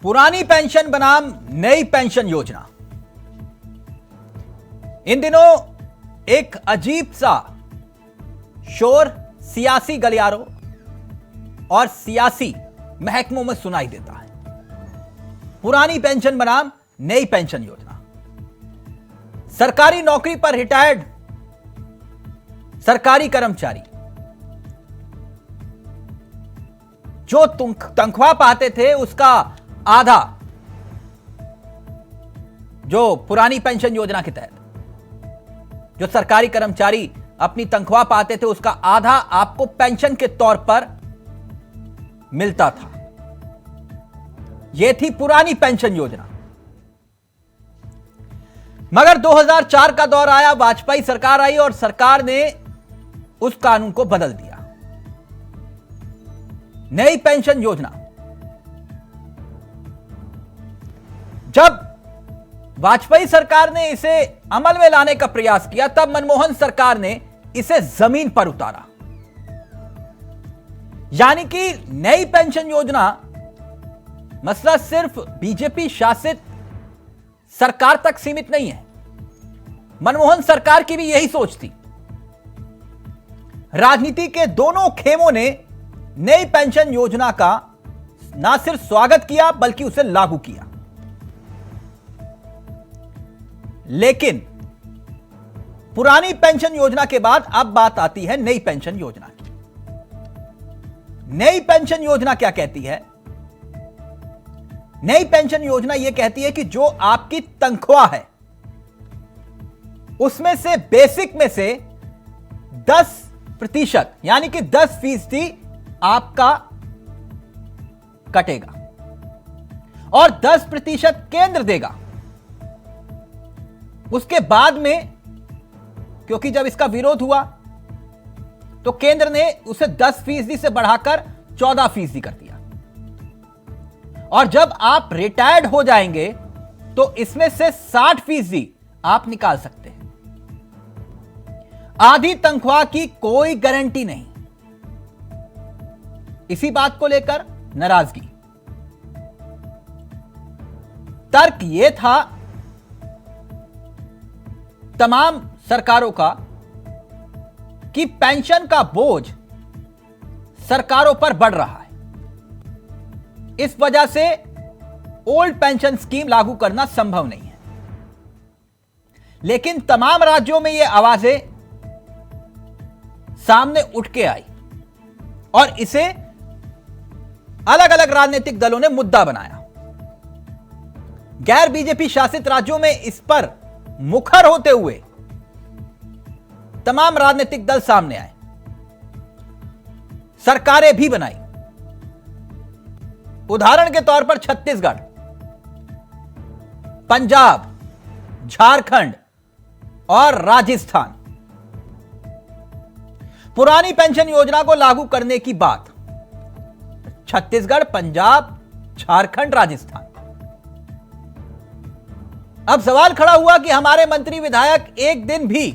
पुरानी पेंशन बनाम नई पेंशन योजना। इन दिनों एक अजीब सा शोर सियासी गलियारों और सियासी महकमों में सुनाई देता है। पुरानी पेंशन बनाम नई पेंशन योजना। सरकारी नौकरी पर रिटायर्ड सरकारी कर्मचारी जो तनख्वाह पाते थे उसका आधा, जो पुरानी पेंशन योजना के तहत जो सरकारी कर्मचारी अपनी तनख्वाह पाते थे उसका आधा आपको पेंशन के तौर पर मिलता था। यह थी पुरानी पेंशन योजना। मगर 2004 का दौर आया, वाजपेयी सरकार आई और सरकार ने उस कानून को बदल दिया। नई पेंशन योजना। जब वाजपेयी सरकार ने इसे अमल में लाने का प्रयास किया तब मनमोहन सरकार ने इसे जमीन पर उतारा। यानी कि नई पेंशन योजना मसला सिर्फ बीजेपी शासित सरकार तक सीमित नहीं है। मनमोहन सरकार की भी यही सोच थी। राजनीति के दोनों खेमों ने नई पेंशन योजना का ना सिर्फ स्वागत किया बल्कि उसे लागू किया। लेकिन पुरानी पेंशन योजना के बाद अब बात आती है नई पेंशन योजना की। नई पेंशन योजना क्या कहती है? नई पेंशन योजना यह कहती है कि जो आपकी तनख्वाह है उसमें से बेसिक में से 10% यानी कि 10% आपका कटेगा और 10% केंद्र देगा। उसके बाद में क्योंकि जब इसका विरोध हुआ तो केंद्र ने उसे 10% से बढ़ाकर 14% कर दिया। और जब आप रिटायर्ड हो जाएंगे तो इसमें से 60% आप निकाल सकते हैं। आधी तनख्वाह की कोई गारंटी नहीं। इसी बात को लेकर नाराजगी। तर्क यह था तमाम सरकारों का कि पेंशन का बोझ सरकारों पर बढ़ रहा है। इस वजह से ओल्ड पेंशन स्कीम लागू करना संभव नहीं है। लेकिन तमाम राज्यों में यह आवाजें सामने उठ के आई और इसे अलग अलग राजनीतिक दलों ने मुद्दा बनाया। गैर बीजेपी शासित राज्यों में इस पर मुखर होते हुए तमाम राजनीतिक दल सामने आए, सरकारें भी बनाई। उदाहरण के तौर पर छत्तीसगढ़, पंजाब, झारखंड और राजस्थान। पुरानी पेंशन योजना को लागू करने की बात छत्तीसगढ़, पंजाब, झारखंड, राजस्थान। अब सवाल खड़ा हुआ कि हमारे मंत्री विधायक एक दिन भी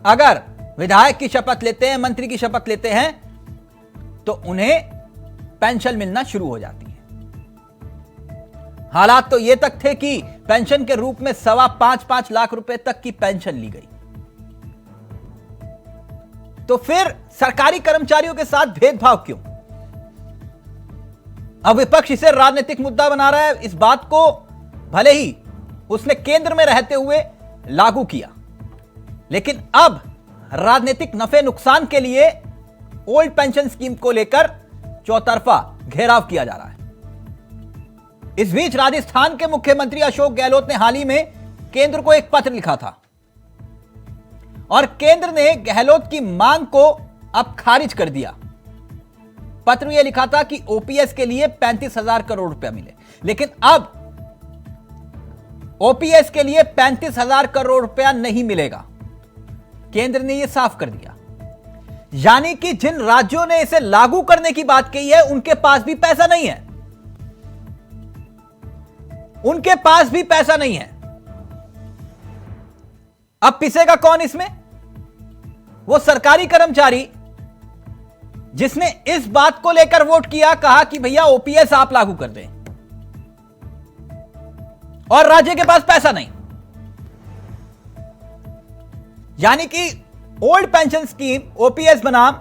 अगर विधायक की शपथ लेते हैं, मंत्री की शपथ लेते हैं तो उन्हें पेंशन मिलना शुरू हो जाती है। हालात तो यह तक थे कि पेंशन के रूप में 5.25 लाख रुपए तक की पेंशन ली गई। तो फिर सरकारी कर्मचारियों के साथ भेदभाव क्यों? अब विपक्ष इसे राजनीतिक मुद्दा बना रहा है। इस बात को भले ही उसने केंद्र में रहते हुए लागू किया, लेकिन अब राजनीतिक नफे नुकसान के लिए ओल्ड पेंशन स्कीम को लेकर चौतरफा घेराव किया जा रहा है। इस बीच राजस्थान के मुख्यमंत्री अशोक गहलोत ने हाल ही में केंद्र को एक पत्र लिखा था और केंद्र ने गहलोत की मांग को अब खारिज कर दिया। पत्र में यह लिखा था कि ओपीएस के लिए 35,000 करोड़ रुपया मिले, लेकिन अब ओपीएस के लिए 35,000 करोड़ रुपया नहीं मिलेगा। केंद्र ने यह साफ कर दिया। यानी कि जिन राज्यों ने इसे लागू करने की बात कही है उनके पास भी पैसा नहीं है। उनके पास भी पैसा नहीं है। अब पिसेगा कौन इसमें? वो सरकारी कर्मचारी जिसने इस बात को लेकर वोट किया, कहा कि भैया ओपीएस आप लागू कर दें। और राज्य के पास पैसा नहीं। यानी कि ओल्ड पेंशन स्कीम ओपीएस बनाम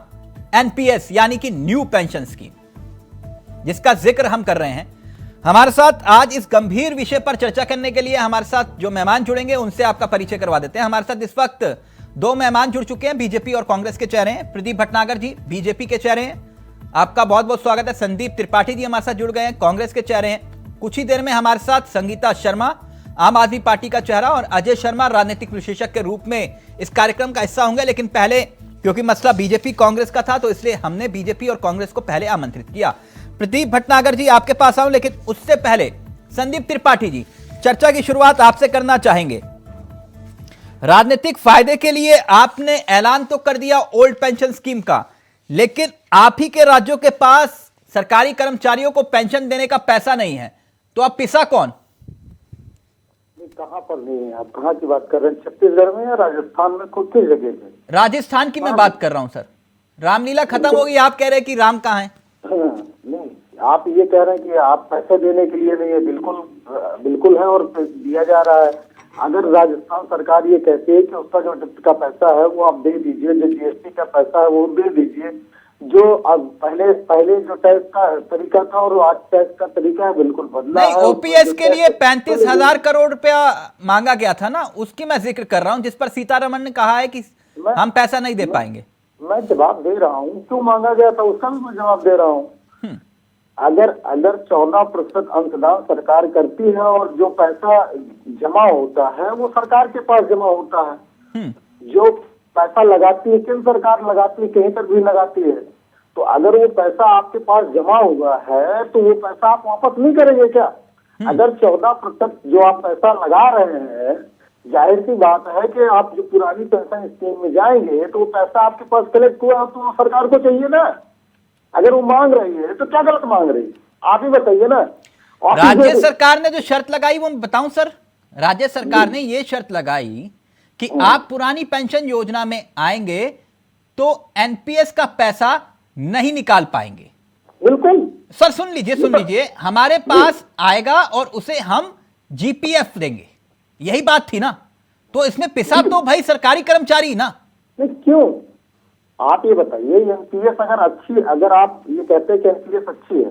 एनपीएस यानी कि न्यू पेंशन स्कीम, जिसका जिक्र हम कर रहे हैं। हमारे साथ आज इस गंभीर विषय पर चर्चा करने के लिए हमारे साथ जो मेहमान जुड़ेंगे उनसे आपका परिचय करवा देते हैं। हमारे साथ इस वक्त दो मेहमान जुड़ चुके हैं, बीजेपी और कांग्रेस के चेहरे हैं। प्रदीप भटनागर जी बीजेपी के चेहरे हैं, आपका बहुत बहुत स्वागत है। संदीप त्रिपाठी जी हमारे साथ जुड़ गए हैं, कांग्रेस के चेहरे हैं। कुछ ही देर में हमारे साथ संगीता शर्मा, आम आदमी पार्टी का चेहरा, और अजय शर्मा राजनीतिक विशेषज्ञ के रूप में इस कार्यक्रम का हिस्सा होंगे। लेकिन पहले क्योंकि मसला बीजेपी कांग्रेस का था तो इसलिए हमने बीजेपी और कांग्रेस को पहले आमंत्रित किया। प्रदीप भटनागर जी आपके पास आऊं, लेकिन उससे पहले संदीप त्रिपाठी जी, चर्चा की शुरुआत आपसे करना चाहेंगे। राजनीतिक फायदे के लिए आपने ऐलान तो कर दिया ओल्ड पेंशन स्कीम का, लेकिन आप ही के राज्यों के पास सरकारी कर्मचारियों को पेंशन देने का पैसा नहीं है, तो अब पिसा कौन? कहां पर नहीं है? आप कहां की बात कर रहे हैं? छत्तीसगढ़ में या राजस्थान में? खुद की जगह पे? राजस्थान की मैं बात कर रहा हूं सर। रामलीला खत्म हो गई, आप कह रहे हैं कि राम कहां है? नहीं, आप ये कह रहे हैं कि आप पैसे देने के लिए नहीं है। बिल्कुल बिल्कुल है और दिया जा रहा है। अगर राजस्थान सरकार ये कहती है कि उसका जो टैक्स का पैसा है वो आप दे दीजिए, जो जीएसटी का पैसा है वो दे दीजिए, जो अब पहले जो टैक्स का तरीका था और आज टैक्स का तरीका है बिल्कुल बदला है। ओपीएस के लिए 35,000 करोड़ रुपया मांगा गया था ना, उसकी मैं जिक्र कर रहा हूं, जिस पर सीतारमण ने कहा है कि हम पैसा नहीं दे पाएंगे। मैं जवाब दे रहा हूँ क्यों मांगा गया था, उसका भी मैं जवाब दे रहा हूँ। अगर 14% अंशदान सरकार करती है और जो पैसा जमा होता है वो सरकार के पास जमा होता है। जो पैसा लगाती है केंद्र सरकार लगाती है, कहीं पर भी लगाती है, तो अगर वो पैसा आपके पास जमा हुआ है तो वो पैसा आप वापस नहीं करेंगे क्या? अगर 14% जो आप पैसा लगा रहे हैं, जाहिर सी बात है कि आप जो पुरानी पेंशन स्कीम में जाएंगे तो वो पैसा आपके पास कलेक्ट हुआ तो सरकार को चाहिए ना। अगर वो मांग रही है तो क्या गलत मांग रही है? आप ही बताइए ना। राज्य सरकार ने जो शर्त लगाई वो बताऊं सर, राज्य सरकार ने ये शर्त लगाई कि आप पुरानी पेंशन योजना में आएंगे तो एनपीएस का पैसा नहीं निकाल पाएंगे। बिल्कुल सर सुन लीजिए, हमारे पास आएगा और उसे हम जीपीएफ देंगे, यही बात थी ना। तो इसमें पिसा तो भाई सरकारी कर्मचारी ना। नहीं क्यों? आप ये बताइए, एनपीएस अगर आप ये कहते हैं कि एनपीएस अच्छी है,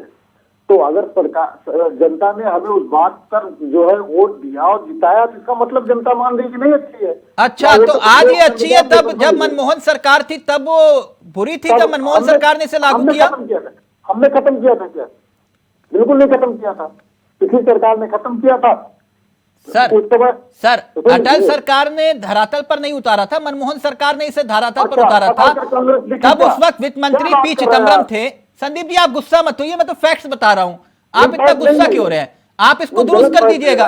तो अगर सरकार जनता ने हमें उस बात पर जो है वोट दिया और जिताया तो इसका मतलब जनता मान रही कि नहीं अच्छी है। अच्छा, तो आज ये अच्छी है, तब जब मनमोहन सरकार थी तब वो बुरी थी, जब मनमोहन सरकार ने इसे लागू किया? हमने खत्म किया था क्या? बिल्कुल नहीं खत्म किया था, पिछली सरकार ने खत्म किया था। सर अटल सरकार ने धरातल पर नहीं उतारा था, मनमोहन सरकार ने इसे धरातल पर उतारा था। तब उस वक्त वित्त मंत्री पी चिदम्बरम थे। संदीप जी आप गुस्सा मत होइए, मैं तो फैक्ट्स बता रहा हूं, आप इतना गुस्सा क्यों हो रहे हैं? आप इसको दुरुस्त कर दीजिएगा।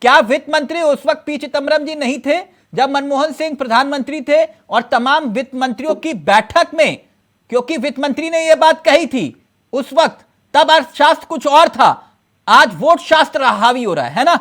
क्या वित्त मंत्री उस वक्त पी चिदम्बरम जी नहीं थे जब मनमोहन सिंह प्रधानमंत्री थे? और तमाम वित्त मंत्रियों की बैठक में, क्योंकि वित्त मंत्री ने यह बात कही थी उस वक्त, तब अर्थशास्त्र कुछ और था, आज वोट शास्त्र हावी हो रहा है ना?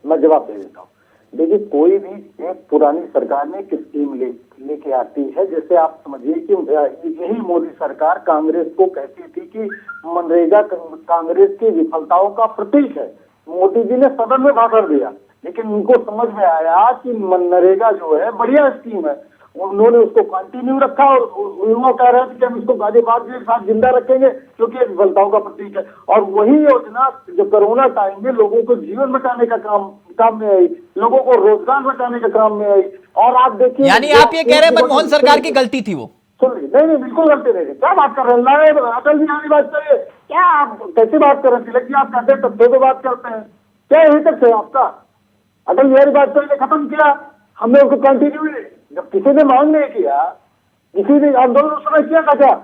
मैं जवाब दे देता हूँ। देखिए, कोई भी एक पुरानी सरकार ने एक स्कीम लेके आती है, जैसे आप समझिए कि यही मोदी सरकार कांग्रेस को कहती थी कि मनरेगा कांग्रेस की विफलताओं का प्रतीक है। मोदी जी ने सदन में भाषण दिया, लेकिन उनको समझ में आया कि मनरेगा जो है बढ़िया स्कीम है, उन्होंने उसको कंटिन्यू रखा और वो कह रहे थे कि हम इसको गाजीबाद के साथ जिंदा रखेंगे क्योंकि ये विफलताओं का प्रतीक है। और वही योजना जो कोरोना टाइम में लोगों को जीवन बचाने का काम में आई, लोगों को रोजगार बचाने का काम में आई। और आप देखिए, यानी आप ये कह रहे हैं मनमोहन सरकार की गलती थी वो? सुन लीजिए, नहीं बिल्कुल गलती नहीं। क्या बात कर रहे हैं? अटल बिहारी वाजपेयी, क्या आप कैसी बात कर रहे हैं? तिलक जी आप कहते हैं तथ्यों को बात करते हैं, क्या यही तक है आपका? अटल बिहारी वाजपेयी ने खत्म किया, हमने उसको कंटिन्यू, जब किसी ने मांग नहीं किया, किसी ने आंदोलन उस समय किया था क्या?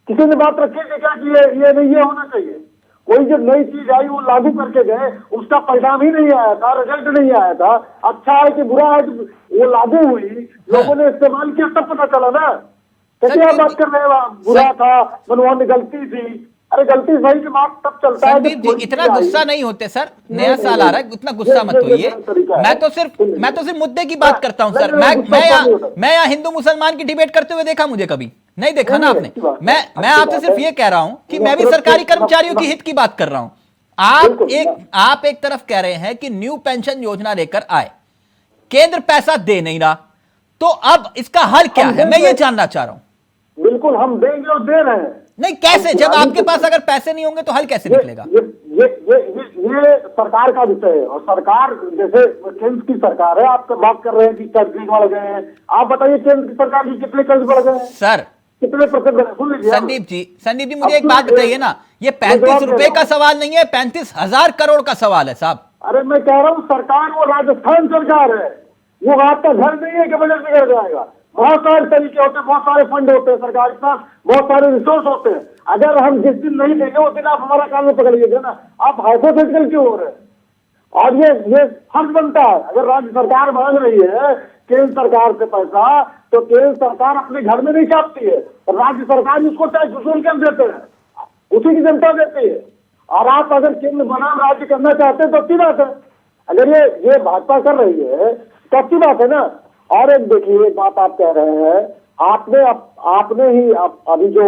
किसी ने बात रखी थी क्या कि ये नहीं, ये होना चाहिए? कोई जो नई चीज आई वो लागू करके गए, उसका परिणाम ही नहीं आया था, रिजल्ट नहीं आया था। अच्छा है कि बुरा है, वो लागू हुई, लोगों ने इस्तेमाल किया तब पता चला ना। कैसे आप बात कर रहे हैं? बुरा था, मनमोहन ने गलती थी। अरे गलती सही की बात तब चलता है। संदीप जी इतना गुस्सा नहीं होते सर, नया साल आ रहा है, इतना गुस्सा मत होइए। मैं तो सिर्फ मुद्दे की बात करता हूं सर। मैं यहाँ हिंदू मुसलमान की डिबेट करते हुए देखा मुझे? कभी नहीं देखा ना आपने। मैं आपसे सिर्फ ये कह रहा हूं कि मैं भी सरकारी कर्मचारियों की हित की बात कर रहा हूं। आप एक तरफ कह रहे हैं कि न्यू पेंशन योजना लेकर आए, केंद्र पैसा दे नहीं रहा, तो अब इसका हल क्या है, मैं ये जानना चाह रहा हूं। बिल्कुल हम देंगे और दे रहे हैं। नहीं, कैसे? जब आपके पास अगर पैसे नहीं होंगे तो हल कैसे निकलेगा? ये सरकार का विषय है, और सरकार जैसे केंद्र की सरकार है, आप बात कर रहे हैं कि कर्ज बढ़ गए हैं, आप बताइए केंद्र की सरकार की कितने कर्ज बढ़ गए हैं सर? कितने %? सुन लीजिए संदीप जी मुझे एक बात बताइए ना, ये 35 रुपए का सवाल नहीं है, 35,000 करोड़ का सवाल है साहब। अरे मैं कह रहा हूँ सरकार वो राजस्थान सरकार है, वो आपका घर नहीं है कि बजट बिगड़ जाएगा। बहुत सारे तरीके होते हैं, बहुत सारे फंड होते हैं सरकार के पास, बहुत सारे रिसोर्स होते हैं। अगर हम जिस दिन नहीं देंगे उस दिन आप हमारा काम में पकड़िएगा ना, आप हाइपोथेटिकल क्यों हो रहे हैं? और ये फर्ज बनता है, अगर राज्य सरकार मांग रही है केंद्र सरकार से पैसा, तो केंद्र सरकार अपने घर में नहीं छापती है, और राज्य सरकार उसको टैक्स वसूल कर देते हैं, उसी की जनता देती है। और आप अगर केंद्र बनाम राज्य करना चाहते हैं तो अच्छी बात है, अगर ये भाजपा कर रही है तो अच्छी बात है ना। और एक देखिए, एक बात आप कह रहे हैं, आपने ही अभी जो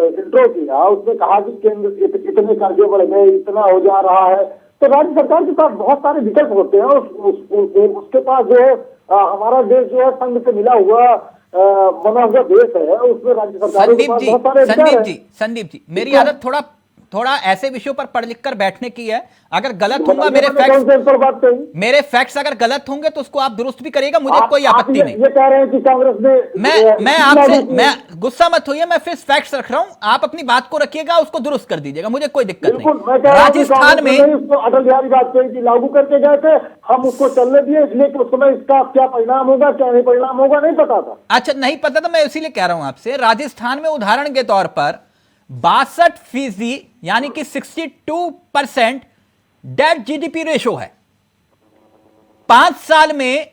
इंट्रो किया उसमें कहा कि केंद्र इतने कर्जे बढ़ गए, इतना हो जा रहा है, तो राज्य सरकार के पास बहुत सारे विकल्प होते हैं। उसके पास जो है हमारा देश जो है संघ से मिला हुआ बना हुआ देश है, उसमें राज्य सरकार के पास बहुत सारे अधिकार हैं। संदीप जी मेरी आदत थोड़ा ऐसे विषयों पर पढ़ लिख कर बैठने की है। अगर गलत होगा, मेरे फैक्ट्स अगर गलत होंगे तो उसको आप दुरुस्त भी करिएगा, मुझे कोई आपत्ति नहीं। ये कह रहे हैं कि कांग्रेस ने मैं गुस्सा मत होइए, मैं फिर फैक्ट्स रख रहा हूं, आप अपनी बात को रखिएगा, उसको दुरुस्त कर दीजिएगा, मुझे कोई दिक्कत नहीं। राजस्थान में अटल बिहारी वाजपेयी लागू करके गए थे, हम उसको चलने दिए, इसलिए कि उस समय इसका क्या परिणाम होगा क्या नहीं परिणाम होगा नहीं पता था। अच्छा, नहीं पता था, मैं इसीलिए कह रहा हूं आपसे। राजस्थान में उदाहरण के तौर पर 62% यानी कि 62% डेट जीडीपी रेशो है। 5 साल में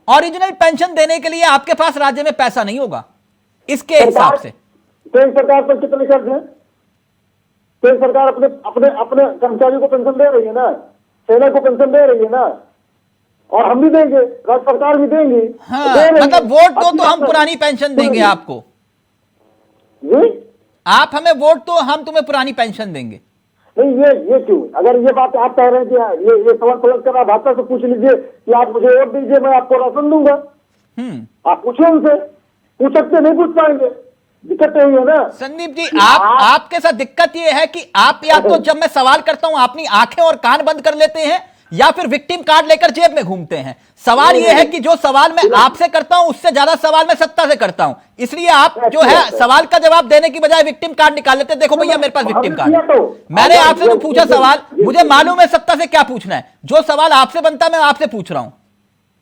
ओरिजिनल पेंशन देने के लिए आपके पास राज्य में पैसा नहीं होगा। इसके हिसाब से केंद्र सरकार पर कितने कर्ज है? केंद्र सरकार अपने कर्मचारियों को पेंशन दे रही है ना, सेना को पेंशन दे रही है ना, और हम भी देंगे, राज्य सरकार भी देंगी। हाँ, मतलब वोट दो तो हम पुरानी पेंशन देंगे आपको जी, आप हमें वोट तो हम तुम्हें पुरानी पेंशन देंगे। नहीं, ये क्यों? अगर ये बात आप कह रहे हैं कि ये सवाल पलट कर आप भाजपा से पूछ लीजिए कि आप मुझे वोट दीजिए, मैं आपको राशन दूंगा। आप पूछिए उनसे, पूछ सकते नहीं पूछ पाएंगे, दिक्कत यही है ना। संदीप जी आपके साथ दिक्कत ये है कि आप या तो जब मैं सवाल करता हूं अपनी आंखें और कान बंद कर लेते हैं, या फिर विक्टिम कार्ड लेकर जेब में घूमते हैं। सवाल यह है कि जो सवाल मैं आपसे करता हूं उससे ज्यादा सवाल मैं सत्ता से करता हूं, इसलिए आप जो है सवाल का जवाब देने की बजाय विक्टिम कार्ड निकाल लेते हैं। देखो भैया मेरे पास विक्टिम कार्ड है, मैंने आपसे तो पूछा सवाल, मुझे मालूम है सत्ता से क्या पूछना है, जो सवाल आपसे बनता है मैं आपसे पूछ रहा हूं।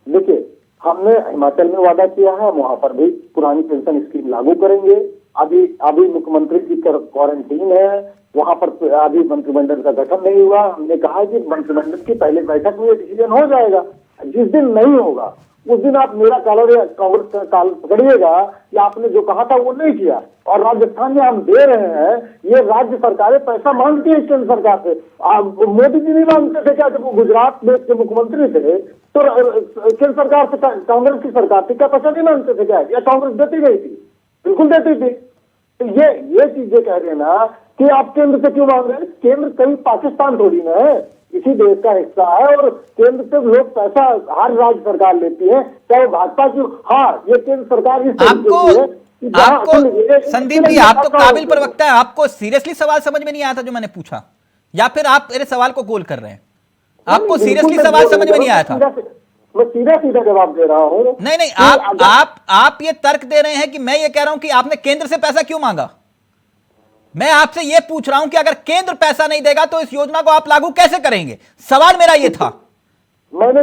देखिए, हमने हिमाचल में वादा किया है, वहां पर भी पुरानी पेंशन स्कीम लागू करेंगे। अभी मुख्यमंत्री की क्वारंटीन है, वहां पर अभी मंत्रिमंडल का गठन नहीं हुआ। हमने कहा कि मंत्रिमंडल की पहले बैठक में ये डिसीजन हो जाएगा। जिस दिन नहीं होगा उस दिन आप मेरा कांग्रेस का काल पकड़िएगा कि आपने जो कहा था वो नहीं किया। और राजस्थान में हम दे रहे हैं, ये राज्य सरकारें पैसा मांगती है केंद्र सरकार से। मोदी जी नहीं मांगते थे क्या? जब वो गुजरात में के मुख्यमंत्री थे तो केंद्र सरकार से, कांग्रेस की सरकार से क्या पैसा नहीं मांगते थे क्या? या कांग्रेस देती नहीं थी? बिल्कुल देती थी। तो ये चीजें कह रहे हैं ना कि आप केंद्र से क्यों मांग रहे हैं? केंद्र कहीं पाकिस्तान थोड़ी ना है, इसी देश का हिस्सा है, और केंद्र से लोग पैसा हर राज्य सरकार लेती है, चाहे भाजपा की। हाँ, ये केंद्र सरकार आपको संदीप जी, आप तो काबिल प्रवक्ता है, आपको सीरियसली सवाल समझ में नहीं आया था जो मैंने पूछा, या फिर आप मेरे सवाल को गोल कर रहे हैं? आपको सीरियसली सवाल समझ में नहीं आया था? मैं सीधा जवाब दे रहा हूँ। नहीं, आप ये तर्क दे रहे हैं कि मैं ये कह रहा हूं कि आपने केंद्र से पैसा क्यों मांगा। मैं आपसे ये पूछ रहा हूं कि अगर केंद्र पैसा नहीं देगा तो इस योजना को आप लागू कैसे करेंगे? सवाल मेरा ये था। मैंने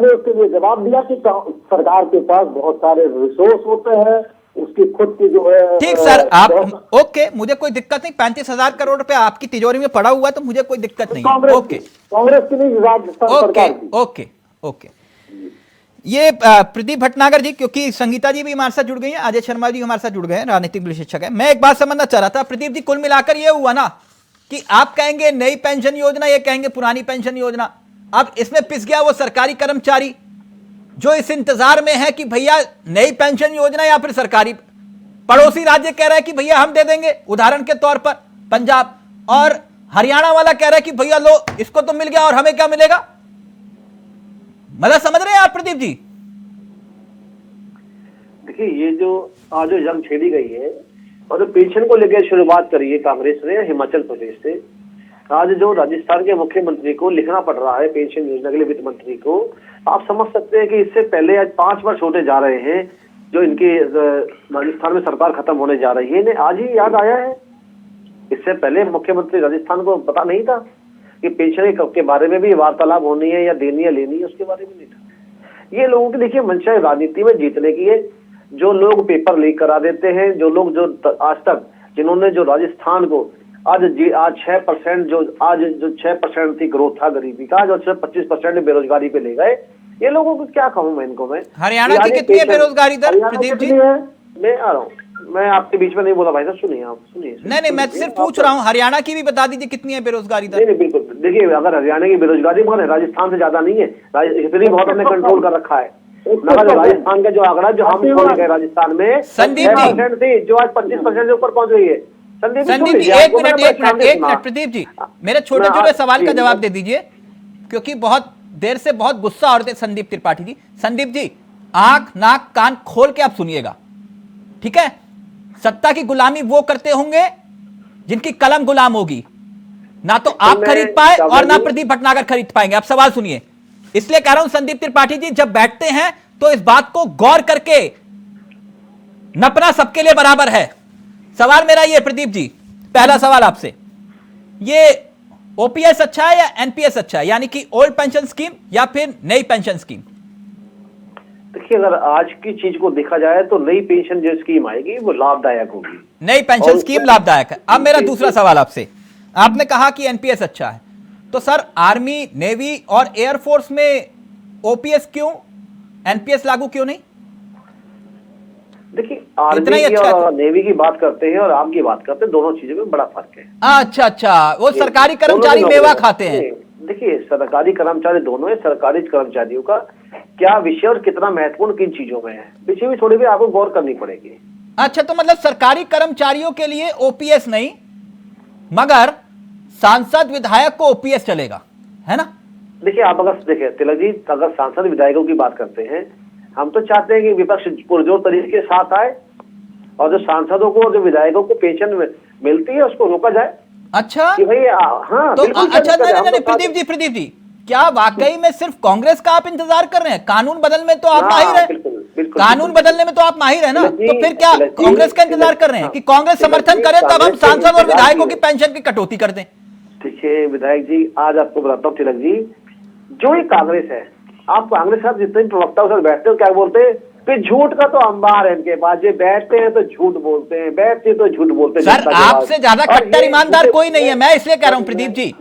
उसके लिए जवाब दिया कि सरकार के पास बहुत सारे रिसोर्स होते हैं, उसकी खुद की जो है। ठीक सर, आप ओके, मुझे कोई दिक्कत नहीं। 35,000 करोड़ रुपए आपकी तिजोरी में पड़ा हुआ है तो मुझे कोई दिक्कत नहीं। ओके, कांग्रेस की नहीं, राजस्थान सरकार की। ओके। ये प्रदीप भटनागर जी, क्योंकि संगीता जी भी हमारे साथ जुड़ गई हैं, अजय शर्मा जी हमारे साथ जुड़ गए हैं, राजनीतिक विश्लेषक है। मैं एक बात समझना चाह रहा था प्रदीप जी, कुल मिलाकर ये हुआ ना कि आप कहेंगे नई पेंशन योजना, ये कहेंगे पुरानी पेंशन योजना। अब इसमें पिस गया वो सरकारी कर्मचारी जो इस इंतजार में है कि भैया नई पेंशन योजना या फिर सरकारी। पड़ोसी राज्य कह रहा है कि भैया हम दे देंगे, उदाहरण के तौर पर पंजाब, और हरियाणा वाला कह रहा है कि भैया लो इसको तो मिल गया और हमें क्या मिलेगा। मतलब समझ रहे हैं आप प्रदीप जी? देखिए, ये जो आज जो जंग छेड़ी गई है और जो पेंशन को लेकर शुरुआत करी है कांग्रेस ने हिमाचल प्रदेश से, आज जो राजस्थान के मुख्यमंत्री को लिखना पड़ रहा है पेंशन योजना के लिए वित्त मंत्री को, आप समझ सकते हैं कि इससे पहले आज 5 वर्ष होते जा रहे हैं जो इनकी राजस्थान में सरकार खत्म होने जा रही है, इन्हें आज ही याद आया है। इससे पहले मुख्यमंत्री राजस्थान को पता नहीं था कि पेंशन के बारे में भी वार्तालाप होनी है या देनी है लेनी है, उसके बारे में नहीं था। ये लोगों की देखिए मंशा राजनीति में जीतने की है। जो लोग पेपर लीक करा देते हैं, जो लोग जो आज तक जिन्होंने जो राजस्थान को आज 6% जो 6% थी ग्रोथ था गरीबी का, जो 25% बेरोजगारी पे ले गए, ये लोगों को क्या कहूँ मैं इनको। मैं हरियाणा की कितनी है बेरोजगारी दर प्रदीप जी? मैं आ रहा हूँ, मैं आपके बीच में नहीं बोला भाई साहब, सुनिए आप सुनिए। नहीं, मैं सिर्फ पूछ रहा हूँ, हरियाणा की भी बता दीजिए कितनी है बेरोजगारी दर। नहीं, बिल्कुल देखिए, अगर हरियाणा की बेरोजगारी मगर राजस्थान से ज्यादा नहीं है, इतनी बहुत हमने कंट्रोल कर रखा है। मगर राजस्थान का जो आंकड़ा जो हम छोड़ गए राजस्थान में संदीप जी 6% थी, जो आज 25% से ऊपर पहुंच गई है। संदीप जी एक मिनट प्रदीप जी, मेरे छोटे छोटे सवाल का जवाब दे दीजिए, क्योंकि बहुत देर से बहुत गुस्सा हो रहे थे संदीप त्रिपाठी जी। संदीप जी आंख नाक कान खोल के आप सुनिएगा, ठीक है? सत्ता की गुलामी वो करते होंगे जिनकी कलम गुलाम होगी, ना तो आप खरीद पाए और ना प्रदीप भटनागर खरीद पाएंगे। आप सवाल सुनिए, इसलिए कह रहा हूं संदीप त्रिपाठी जी जब बैठते हैं तो इस बात को गौर करके नपना सबके लिए बराबर है। सवाल मेरा ये प्रदीप जी, पहला सवाल आपसे, ये ओपीएस अच्छा है या एनपीएस अच्छा है, यानी कि ओल्ड पेंशन स्कीम या फिर नई पेंशन स्कीम? देखिए, अगर आज की चीज को देखा जाए तो नई पेंशन जो स्कीम आएगी वो लाभदायक होगी। नई पेंशन स्कीम लाभदायक है। अब मेरा दूसरा सवाल आपसे, आपने कहा कि एनपीएस अच्छा है, तो सर आर्मी नेवी और एयरफोर्स में ओपीएस क्यों, एनपीएस लागू क्यों नहीं? देखिए, आर्मी की और नेवी की बात करते हैं और आर्म की बात करते हैं, दोनों चीजों में बड़ा फर्क है। अच्छा, वो सरकारी कर्मचारी मेवा खाते हैं। देखिए, सरकारी कर्मचारी दोनों है। सरकारी कर्मचारियों का क्या विषय और कितना महत्वपूर्ण किन चीजों में है, पीछे भी थोड़ी भी आपको गौर करनी पड़ेगी। अच्छा, तो मतलब सरकारी कर्मचारियों के लिए ओपीएस नहीं, मगर सांसद विधायक को ओपीएस चलेगा, है ना? देखिए, आप अगर देखिए तिलक जी, अगर सांसद विधायकों की बात करते हैं, हम तो चाहते हैं कि विपक्ष पुरजोर तरीके के साथ आए और जो सांसदों को जो विधायकों को पेंशन मिलती है उसको रोका जाए। अच्छा, कि भाई हाँ, तो अच्छा नहीं प्रदीप जी क्या वाकई में सिर्फ कांग्रेस का आप इंतजार कर रहे हैं? कानून बदलने में तो आप माहिर हैं, कानून बदलने में तो आप माहिर है ना, तो फिर क्या कांग्रेस का इंतजार कर रहे हैं कि कांग्रेस समर्थन करे तब हम सांसद और विधायकों की पेंशन की कटौती कर दें? देखिए विधायक जी, आज आपको बताता हूँ तिलक जी, जो ये कांग्रेस है, आप कांग्रेस साहब जितने प्रवक्ता उस बैठते हो क्या बोलते हैं कि झूठ का तो अंबार है इनके पास, ये बैठते हैं तो झूठ बोलते हैं, बैठते हैं तो झूठ बोलते हैं। सर आपसे ज्यादा कट्टर ईमानदार कोई नहीं है, मैं इसलिए कह रहा हूं प्रदीप जी,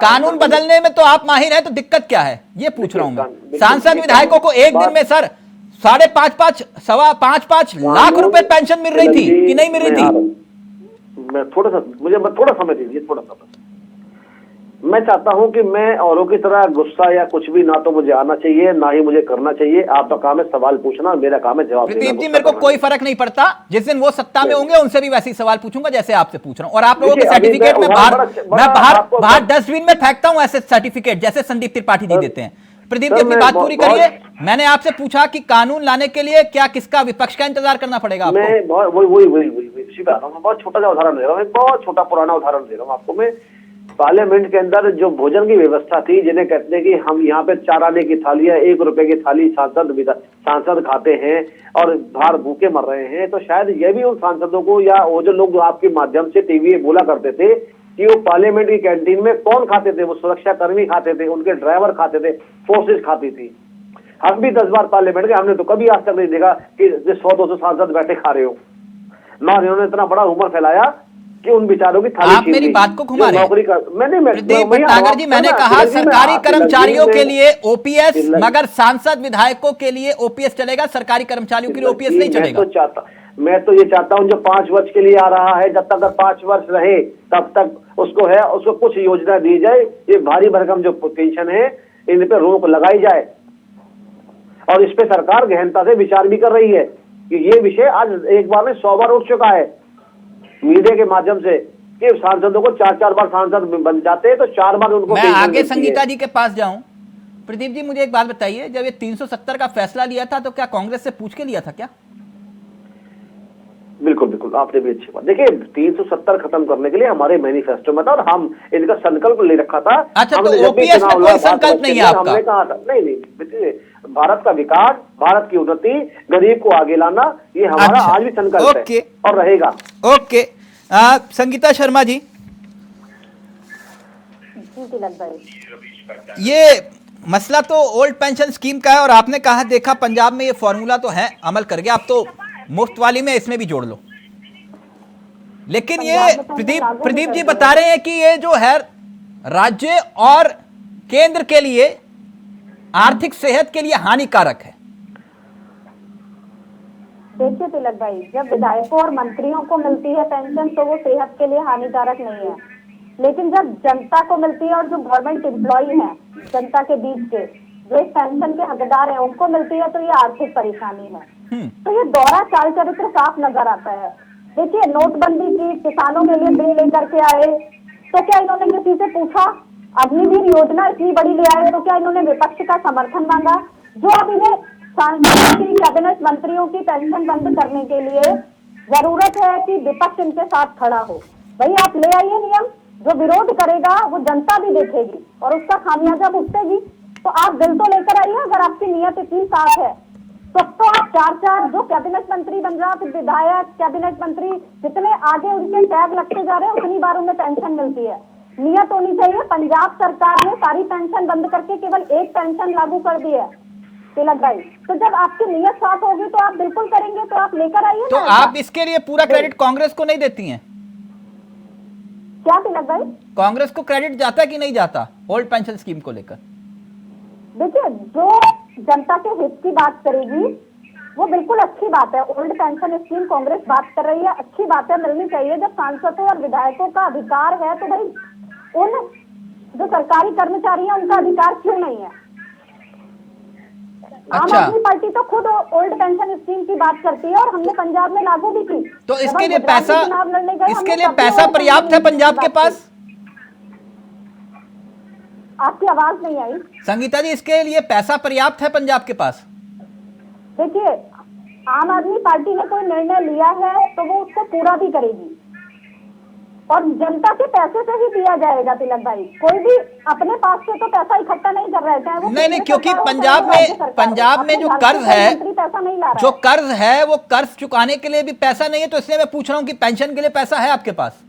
कानून बदलने में तो आप माहिर हैं, तो दिक्कत क्या है ये पूछ रहा हूं मैं। सांसद विधायकों को एक दिन में सर 5.5 लाख रुपए पेंशन मिल रही थी कि नहीं मिल रही थी? मैं मुझे थोड़ा समय दीजिए, थोड़ा सा। मैं चाहता हूं कि मैं औरों की तरह गुस्सा या कुछ भी ना तो मुझे आना चाहिए ना ही मुझे करना चाहिए। आपका काम है सवाल पूछना, मेरा काम है जवाब देना। प्रदीप जी मेरे को कोई फर्क नहीं पड़ता, जिस दिन वो सत्ता में होंगे उनसे भी वैसे ही सवाल पूछूंगा जैसे आपसे पूछ रहा हूं। और आप लोगों के सर्टिफिकेट में बाहर डस्टबिन में फेंकता हूं ऐसे सर्टिफिकेट, जैसे संदीप त्रिपाठी जी देते हैं। प्रदीप जी अपनी बात पूरी करिए। मैंने आपसे पूछा कि कानून लाने के लिए क्या किसका, विपक्ष का इंतजार करना पड़ेगा आपको? मैं बहुत छोटा सा उदाहरण दे रहा हूँ, बहुत छोटा पुराना उदाहरण दे रहा हूँ आपको मैं। पार्लियामेंट के अंदर जो भोजन की व्यवस्था थी, जिन्हें कहते हैं कि हम यहाँ पे 4 आने की थालियां 1 रुपए की थाली सांसद खाते हैं और बाहर भूखे मर रहे हैं, तो शायद ये भी उन सांसदों को या वो जो लोग आपके माध्यम से टीवी बोला करते थे कि वो पार्लियामेंट की कैंटीन में कौन खाते थे, वो सुरक्षा कर्मी खाते थे, उनके ड्राइवर खाते थे, फोर्सेज खाती थी। हम भी 10 बार पार्लियामेंट गए, हमने तो कभी आज तक नहीं देखा कि 100-200 सांसद बैठे खा रहे हो ना। इन्होंने इतना बड़ा उमर फैलाया कि उन बेचारों की थाली, आप मेरी बात को घुमा रहे हैं। प्रदीप भटनागर जी, मैंने कहा सरकारी कर्मचारियों के लिए ओपीएस, मगर सांसद विधायकों के लिए ओपीएस चलेगा, सरकारी कर्मचारियों के लिए ओपीएस नहीं चलेगा। मैं तो ये चाहता हूं जो 5 वर्ष के लिए आ रहा है, जब तक अगर 5 वर्ष रहे तब तक उसको कुछ योजना दी जाए। ये भारी भरकम जो पेंशन है इन पे रोक लगाई जाए और इस पे सरकार गहनता से विचार भी कर रही है कि ये विषय आज एक बार में 100 बार उठ चुका है मीडिया के माध्यम से कि सांसदों को 4-4 बार सांसद बन जाते हैं तो 4 बार उनको मैं पेंशन आगे मिलती है। संगीता जी के पास जाऊं। प्रदीप जी मुझे एक बात बताइए, जब ये 370 का फैसला लिया था तो क्या कांग्रेस से पूछ के लिया था क्या? बिल्कुल बिल्कुल, आपने भी अच्छी बात। देखिए 370 खत्म करने के लिए हमारे मैनिफेस्टो में था और हम इनका संकल्प ले रखा था। अच्छा, हमने तो जब भी ओपीएस में चुनाव कोई लड़ा, संकल्प नहीं है हमने आपका? कहा था नहीं, देखिए भारत का विकास, भारत की उन्नति, गरीब को आगे लाना, ये हमारा अच्छा, आज भी संकल्प ओके। है और रहेगा। ओके। संगीता शर्मा जी, ये मसला तो ओल्ड पेंशन स्कीम का है और आपने कहा देखा पंजाब में ये फॉर्मूला तो है, अमल कर गया, अब तो मुफ्त वाली में इसमें भी जोड़ लो। लेकिन ये प्रदीप जी बता रहे हैं कि ये जो है राज्य और केंद्र के लिए आर्थिक सेहत के लिए हानिकारक है। देखिए तिलक भाई, जब विधायकों और मंत्रियों को मिलती है पेंशन तो वो सेहत के लिए हानिकारक नहीं है, लेकिन जब जनता को मिलती है और जो गवर्नमेंट एम्प्लॉई हैं जनता के बीच के, जो इस पेंशन के हकदार हैं, उनको मिलती है तो ये आर्थिक परेशानी है। तो ये दोहरा चाल चरित्र साफ नजर आता है। देखिए नोटबंदी की, किसानों के लिए बिल लेकर के आए तो क्या इन्होंने किसी से पूछा? अग्निवीर योजना इतनी बड़ी ले आए तो क्या इन्होंने विपक्ष का समर्थन मांगा? जो अब इन्हें सांसदों की, कैबिनेट मंत्रियों की पेंशन बंद करने के लिए जरूरत है कि विपक्ष इनके साथ खड़ा हो। भाई आप ले आइए नियम, जो विरोध करेगा वो जनता भी देखेगी और उसका खामियाजा भुगतेगी। तो आप बिल तो लेकर आइए, अगर आपकी नीयत इतनी साफ है तो आप 4-4 जो कैबिनेट मंत्री बन रहा, फिर विधायक, कैबिनेट मंत्री, जितने आगे उनके टैग लगते जा रहे हैं उतनी बार उन्हें पेंशन मिलती है। नियत होनी चाहिए। पंजाब सरकार ने सारी पेंशन बंद करके केवल एक पेंशन लागू कर दी है तिलक भाई। तो जब आपकी नियत साफ होगी तो आप बिल्कुल करेंगे, तो आप लेकर आइए। तो आप इसके लिए पूरा क्रेडिट कांग्रेस को नहीं देती हैं? क्या तिलक भाई? कांग्रेस को क्रेडिट जाता है कि नहीं जाता ओल्ड पेंशन स्कीम को लेकर? देखिए जो जनता के हित की बात करेगी वो बिल्कुल अच्छी बात है। ओल्ड पेंशन स्कीम कांग्रेस बात कर रही है, अच्छी बात है, मिलनी चाहिए। जब सांसदों और विधायकों का अधिकार है तो भाई उन जो सरकारी कर्मचारी हैं उनका अधिकार क्यों नहीं है? अच्छा। आम आदमी पार्टी तो खुद ओल्ड पेंशन स्कीम की बात करती है और हमने पंजाब में लागू भी की। तो जब इसके हम लिए गुजरात में पैसा, चुनाव लड़ने गए, इसके हमने लिए तब भी पैसा ओल्ड पर्याप्त है पेंशन पंजाब की के बात पास? की। आपकी आवाज नहीं आई संगीता जी, इसके लिए पैसा पर्याप्त है पंजाब के पास? देखिए आम आदमी पार्टी ने कोई निर्णय लिया है तो वो उसको पूरा भी करेगी और जनता के पैसे से ही दिया जाएगा तिलक भाई। कोई भी अपने पास से तो पैसा इकट्ठा नहीं कर रहा है, चाहे वो नहीं, क्योंकि सरकार हो, पंजाब चाहे राज्य सरकार हो। पंजाब में अपने जो घर से कर्ज कोई है, मंत्री पैसा नहीं ला रहा जो है। कर्ज है वो कर्ज चुकाने के लिए भी पैसा नहीं है, तो इसलिए मैं पूछ रहा हूं कि पेंशन के लिए पैसा है आपके पास?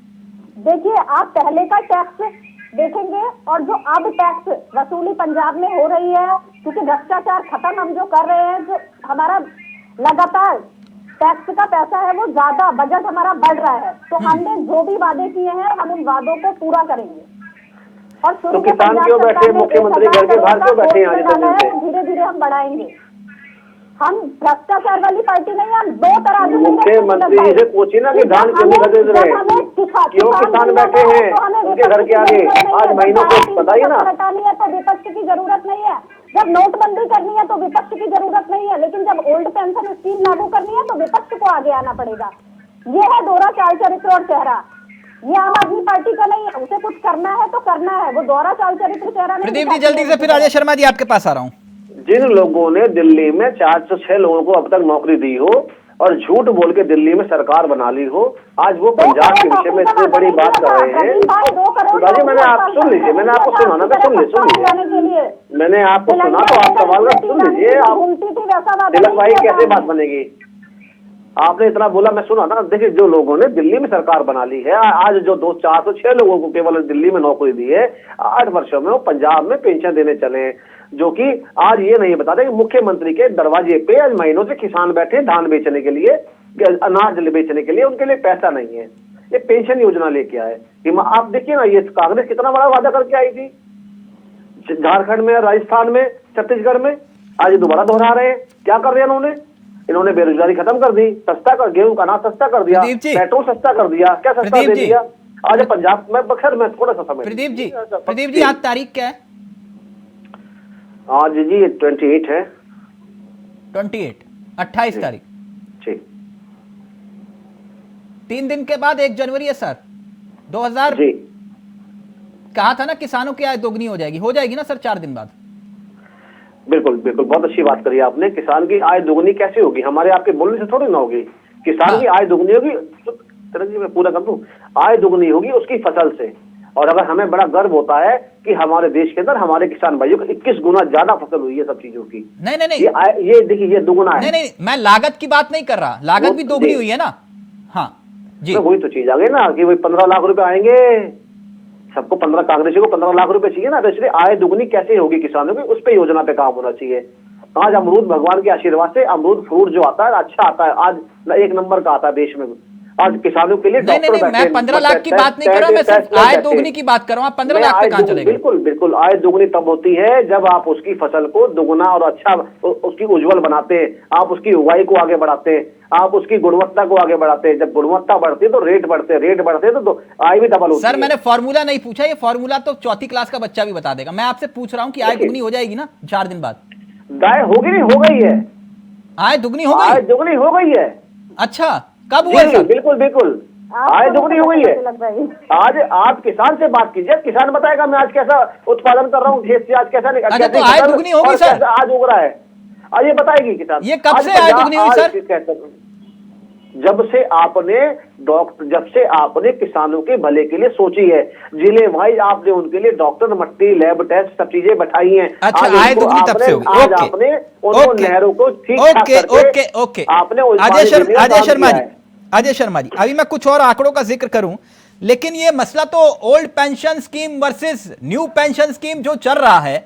देखिए आप पहले का टैक्स देखेंगे और जो अब टैक्स वसूली पंजाब में हो रही है, क्योंकि भ्रष्टाचार खत्म हम जो कर रहे हैं, जो हमारा लगातार टैक्स का पैसा है वो ज्यादा, बजट हमारा बढ़ रहा है, तो हमने जो भी वादे किए हैं हम उन वादों को पूरा करेंगे। और शुरू तो में किसान पंजाब क्यों बैठे, सरकार ने मुख्यमंत्री 10,000 घर के बाहर करोड़ क्यों का बैठे हैं कोष आज डाला तक है, धीरे धीरे हम बढ़ाएंगे। हम भ्रष्टाचार वाली पार्टी नहीं है, हम दो तरह से मुख्यमंत्री जी से पूछिए ना कि धान क्यों नहीं खरीद रहे, क्यों किसान बैठे हैं उनके घर के आगे आज महीनों को बताइए ना। हटानी है तो विपक्ष की जरूरत नहीं है, जब नोटबंदी करनी है तो विपक्ष की जरूरत नहीं है, लेकिन जब ओल्ड पेंशन स्कीम लागू करनी है तो विपक्ष को आगे आना पड़ेगा। ये है दोहरा चाल चरित्र और चेहरा, ये आम आदमी पार्टी का नहीं है। उसे कुछ करना है तो करना है, वो दोहरा चाल चरित्र चेहरा नहीं। प्रदीप जी जल्दी से, फिर राजेश शर्मा जी आपके पास आ रहा हूं। जिन लोगों ने दिल्ली में 406 लोगों को अब तक नौकरी दी हो और झूठ बोल के दिल्ली में सरकार बना ली हो, आज वो पंजाब के विषय में इतनी बड़ी बात कर रहे हैं। राजी मैंने आप सुन लीजिए, मैंने आपको सुना ना, सुन लीजिए, मैंने आपको सुना तो आप सवाल का सुन लीजिए। आप तिलक भाई कैसे बात बनेगी? आपने इतना बोला, मैं सुना ना। देखिए जो लोगों ने दिल्ली में सरकार बना ली है, आज जो 406 लोगों को केवल दिल्ली में नौकरी दी है, 8 वर्षों में वो पंजाब में पेंशन देने चले, जो कि आज ये नहीं बताते कि मुख्यमंत्री के दरवाजे पे आज महीनों से किसान बैठे धान बेचने के लिए, अनाज बेचने के लिए, उनके लिए पैसा नहीं है। ये पेंशन योजना लेके आए। आप देखिए ना, ये कांग्रेस कितना बड़ा वादा करके आई थी झारखंड में, राजस्थान में, छत्तीसगढ़ में, आज दोबारा दोहरा रहे हैं। क्या कर रहे हैं इन्होंने बेरोजगारी खत्म कर दी, सस्ता कर, गेहूं का अनाज सस्ता कर दिया, पेट्रोल सस्ता कर दिया, क्या सस्ता दे दिया आज पंजाब में। बखैर मैं थोड़ा सा समय, प्रदीप जी आज तारीख क्या है? आज जी 28 है। 28 तारीख। ठीक, 3 दिन के बाद 1 जनवरी है सर। 2000 जी कहा था ना किसानों की आय दोगुनी हो जाएगी ना सर 4 दिन बाद। बिल्कुल बिल्कुल, बहुत अच्छी बात करी आपने। किसान की आय दोगुनी कैसे होगी? हमारे आपके बोलने से थोड़ी ना होगी। किसान की आय दोगुनी होगी, तरंगी मैं पूरा कर दूं, आय दोगुनी होगी उसकी फसल से। और अगर हमें बड़ा गर्व होता है कि हमारे देश के अंदर हमारे किसान भाइयों को 21 गुना ज्यादा फसल हुई है सब चीजों की। नहीं ये देखिए, ये दोगुना है। नहीं, मैं लागत की बात नहीं कर रहा, लागत भी दोगुनी हुई है ना। हाँ जी, वही तो चीज आ गई ना कि वही 15 लाख रुपए आएंगे सबको, 15 कांग्रेसी को 15 लाख रुपए चाहिए ना, तो इसलिए आय दुगनी कैसे होगी किसानों की, उस पे योजना पे काम होना चाहिए। आज अमरूद भगवान के आशीर्वाद से अमरूद फ्रूट जो आता है अच्छा आता है, आज 1 नंबर का आता है देश में। आज किसानों के लिए नहीं, मैं 15 लाख की बात नहीं कर रहा, मैं सिर्फ आय दोगुनी की बात कर रहा हूँ। 15 लाख पे कहां चलेगा? बिल्कुल बिल्कुल, आय दोगुनी तब होती है जब आप उसकी फसल को दोगुना और अच्छा उसकी उज्जवल बनाते हैं, आप उसकी उगाई को आगे बढ़ाते हैं, आप उसकी गुणवत्ता को आगे बढ़ाते हैं। जब गुणवत्ता बढ़ती है तो रेट बढ़ते हैं, तो आय भी डबल होती है। सर मैंने फॉर्मूला नहीं पूछा, ये फॉर्मूला तो 4th क्लास का बच्चा भी बता देगा। मैं आपसे पूछ रहा हूँ कि आय दुगनी हो जाएगी ना 4 दिन बाद? गाय होगी नहीं, हो गई है। आय दुगनी हो गई? आय दुगनी हो गई है। अच्छा, कब हुआ सर? बिल्कुल बिल्कुल, आय दुगनी हो गई है। आज आप किसान से बात कीजिए, किसान बताएगा मैं आज कैसा उत्पादन कर रहा हूँ, खेत से आज कैसा अच्छा, तो आय दुगनी होगी सर? आज उग रहा है, आज ये बताएगी किसान। ये कब से आय दुगनी हुई सर? जब से आपने किसानों के भले के लिए सोची है। जिले भाई आपने उनके लिए डॉक्टर, मट्टी, लैब टेस्ट सब चीजें बैठाई हैं। अच्छा, आय दुगनी तब से होगी। आज आपने उनको नहरों को ठीक ठाक करके ओके। आपने अजय शर्मा जी, अभी मैं कुछ और आंकड़ों का जिक्र करूं, लेकिन ये मसला तो old pension scheme versus new pension scheme जो चल रहा है,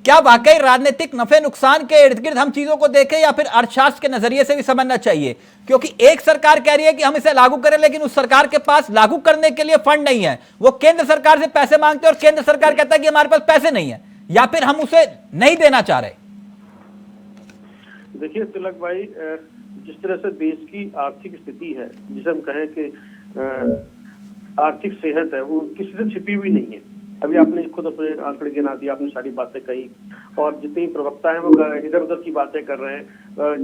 क्या वाकई राजनीतिक नफे नुकसान के इर्द गिर्द हम चीजों को देखें या फिर अर्थशास्त्र के नजरिए से भी समझना चाहिए? क्योंकि एक सरकार कह रही है कि हम इसे लागू करें, लेकिन उस सरकार के पास लागू करने के लिए फंड नहीं है। वो केंद्र सरकार से पैसे मांगते हैं और केंद्र सरकार कहता है कि हमारे पास पैसे नहीं है, या फिर हम उसे नहीं देना चाह रहे। देखिए तिलक भाई, जिस तरह से देश की आर्थिक स्थिति है, जिसे हम कहें कि आर्थिक सेहत है, वो किसी से छिपी हुई नहीं है। अभी आपने खुद अपने आंकड़े गिना दिया, आपने सारी बातें कही, और जितनी प्रवक्ता है वो इधर उधर की बातें कर रहे हैं,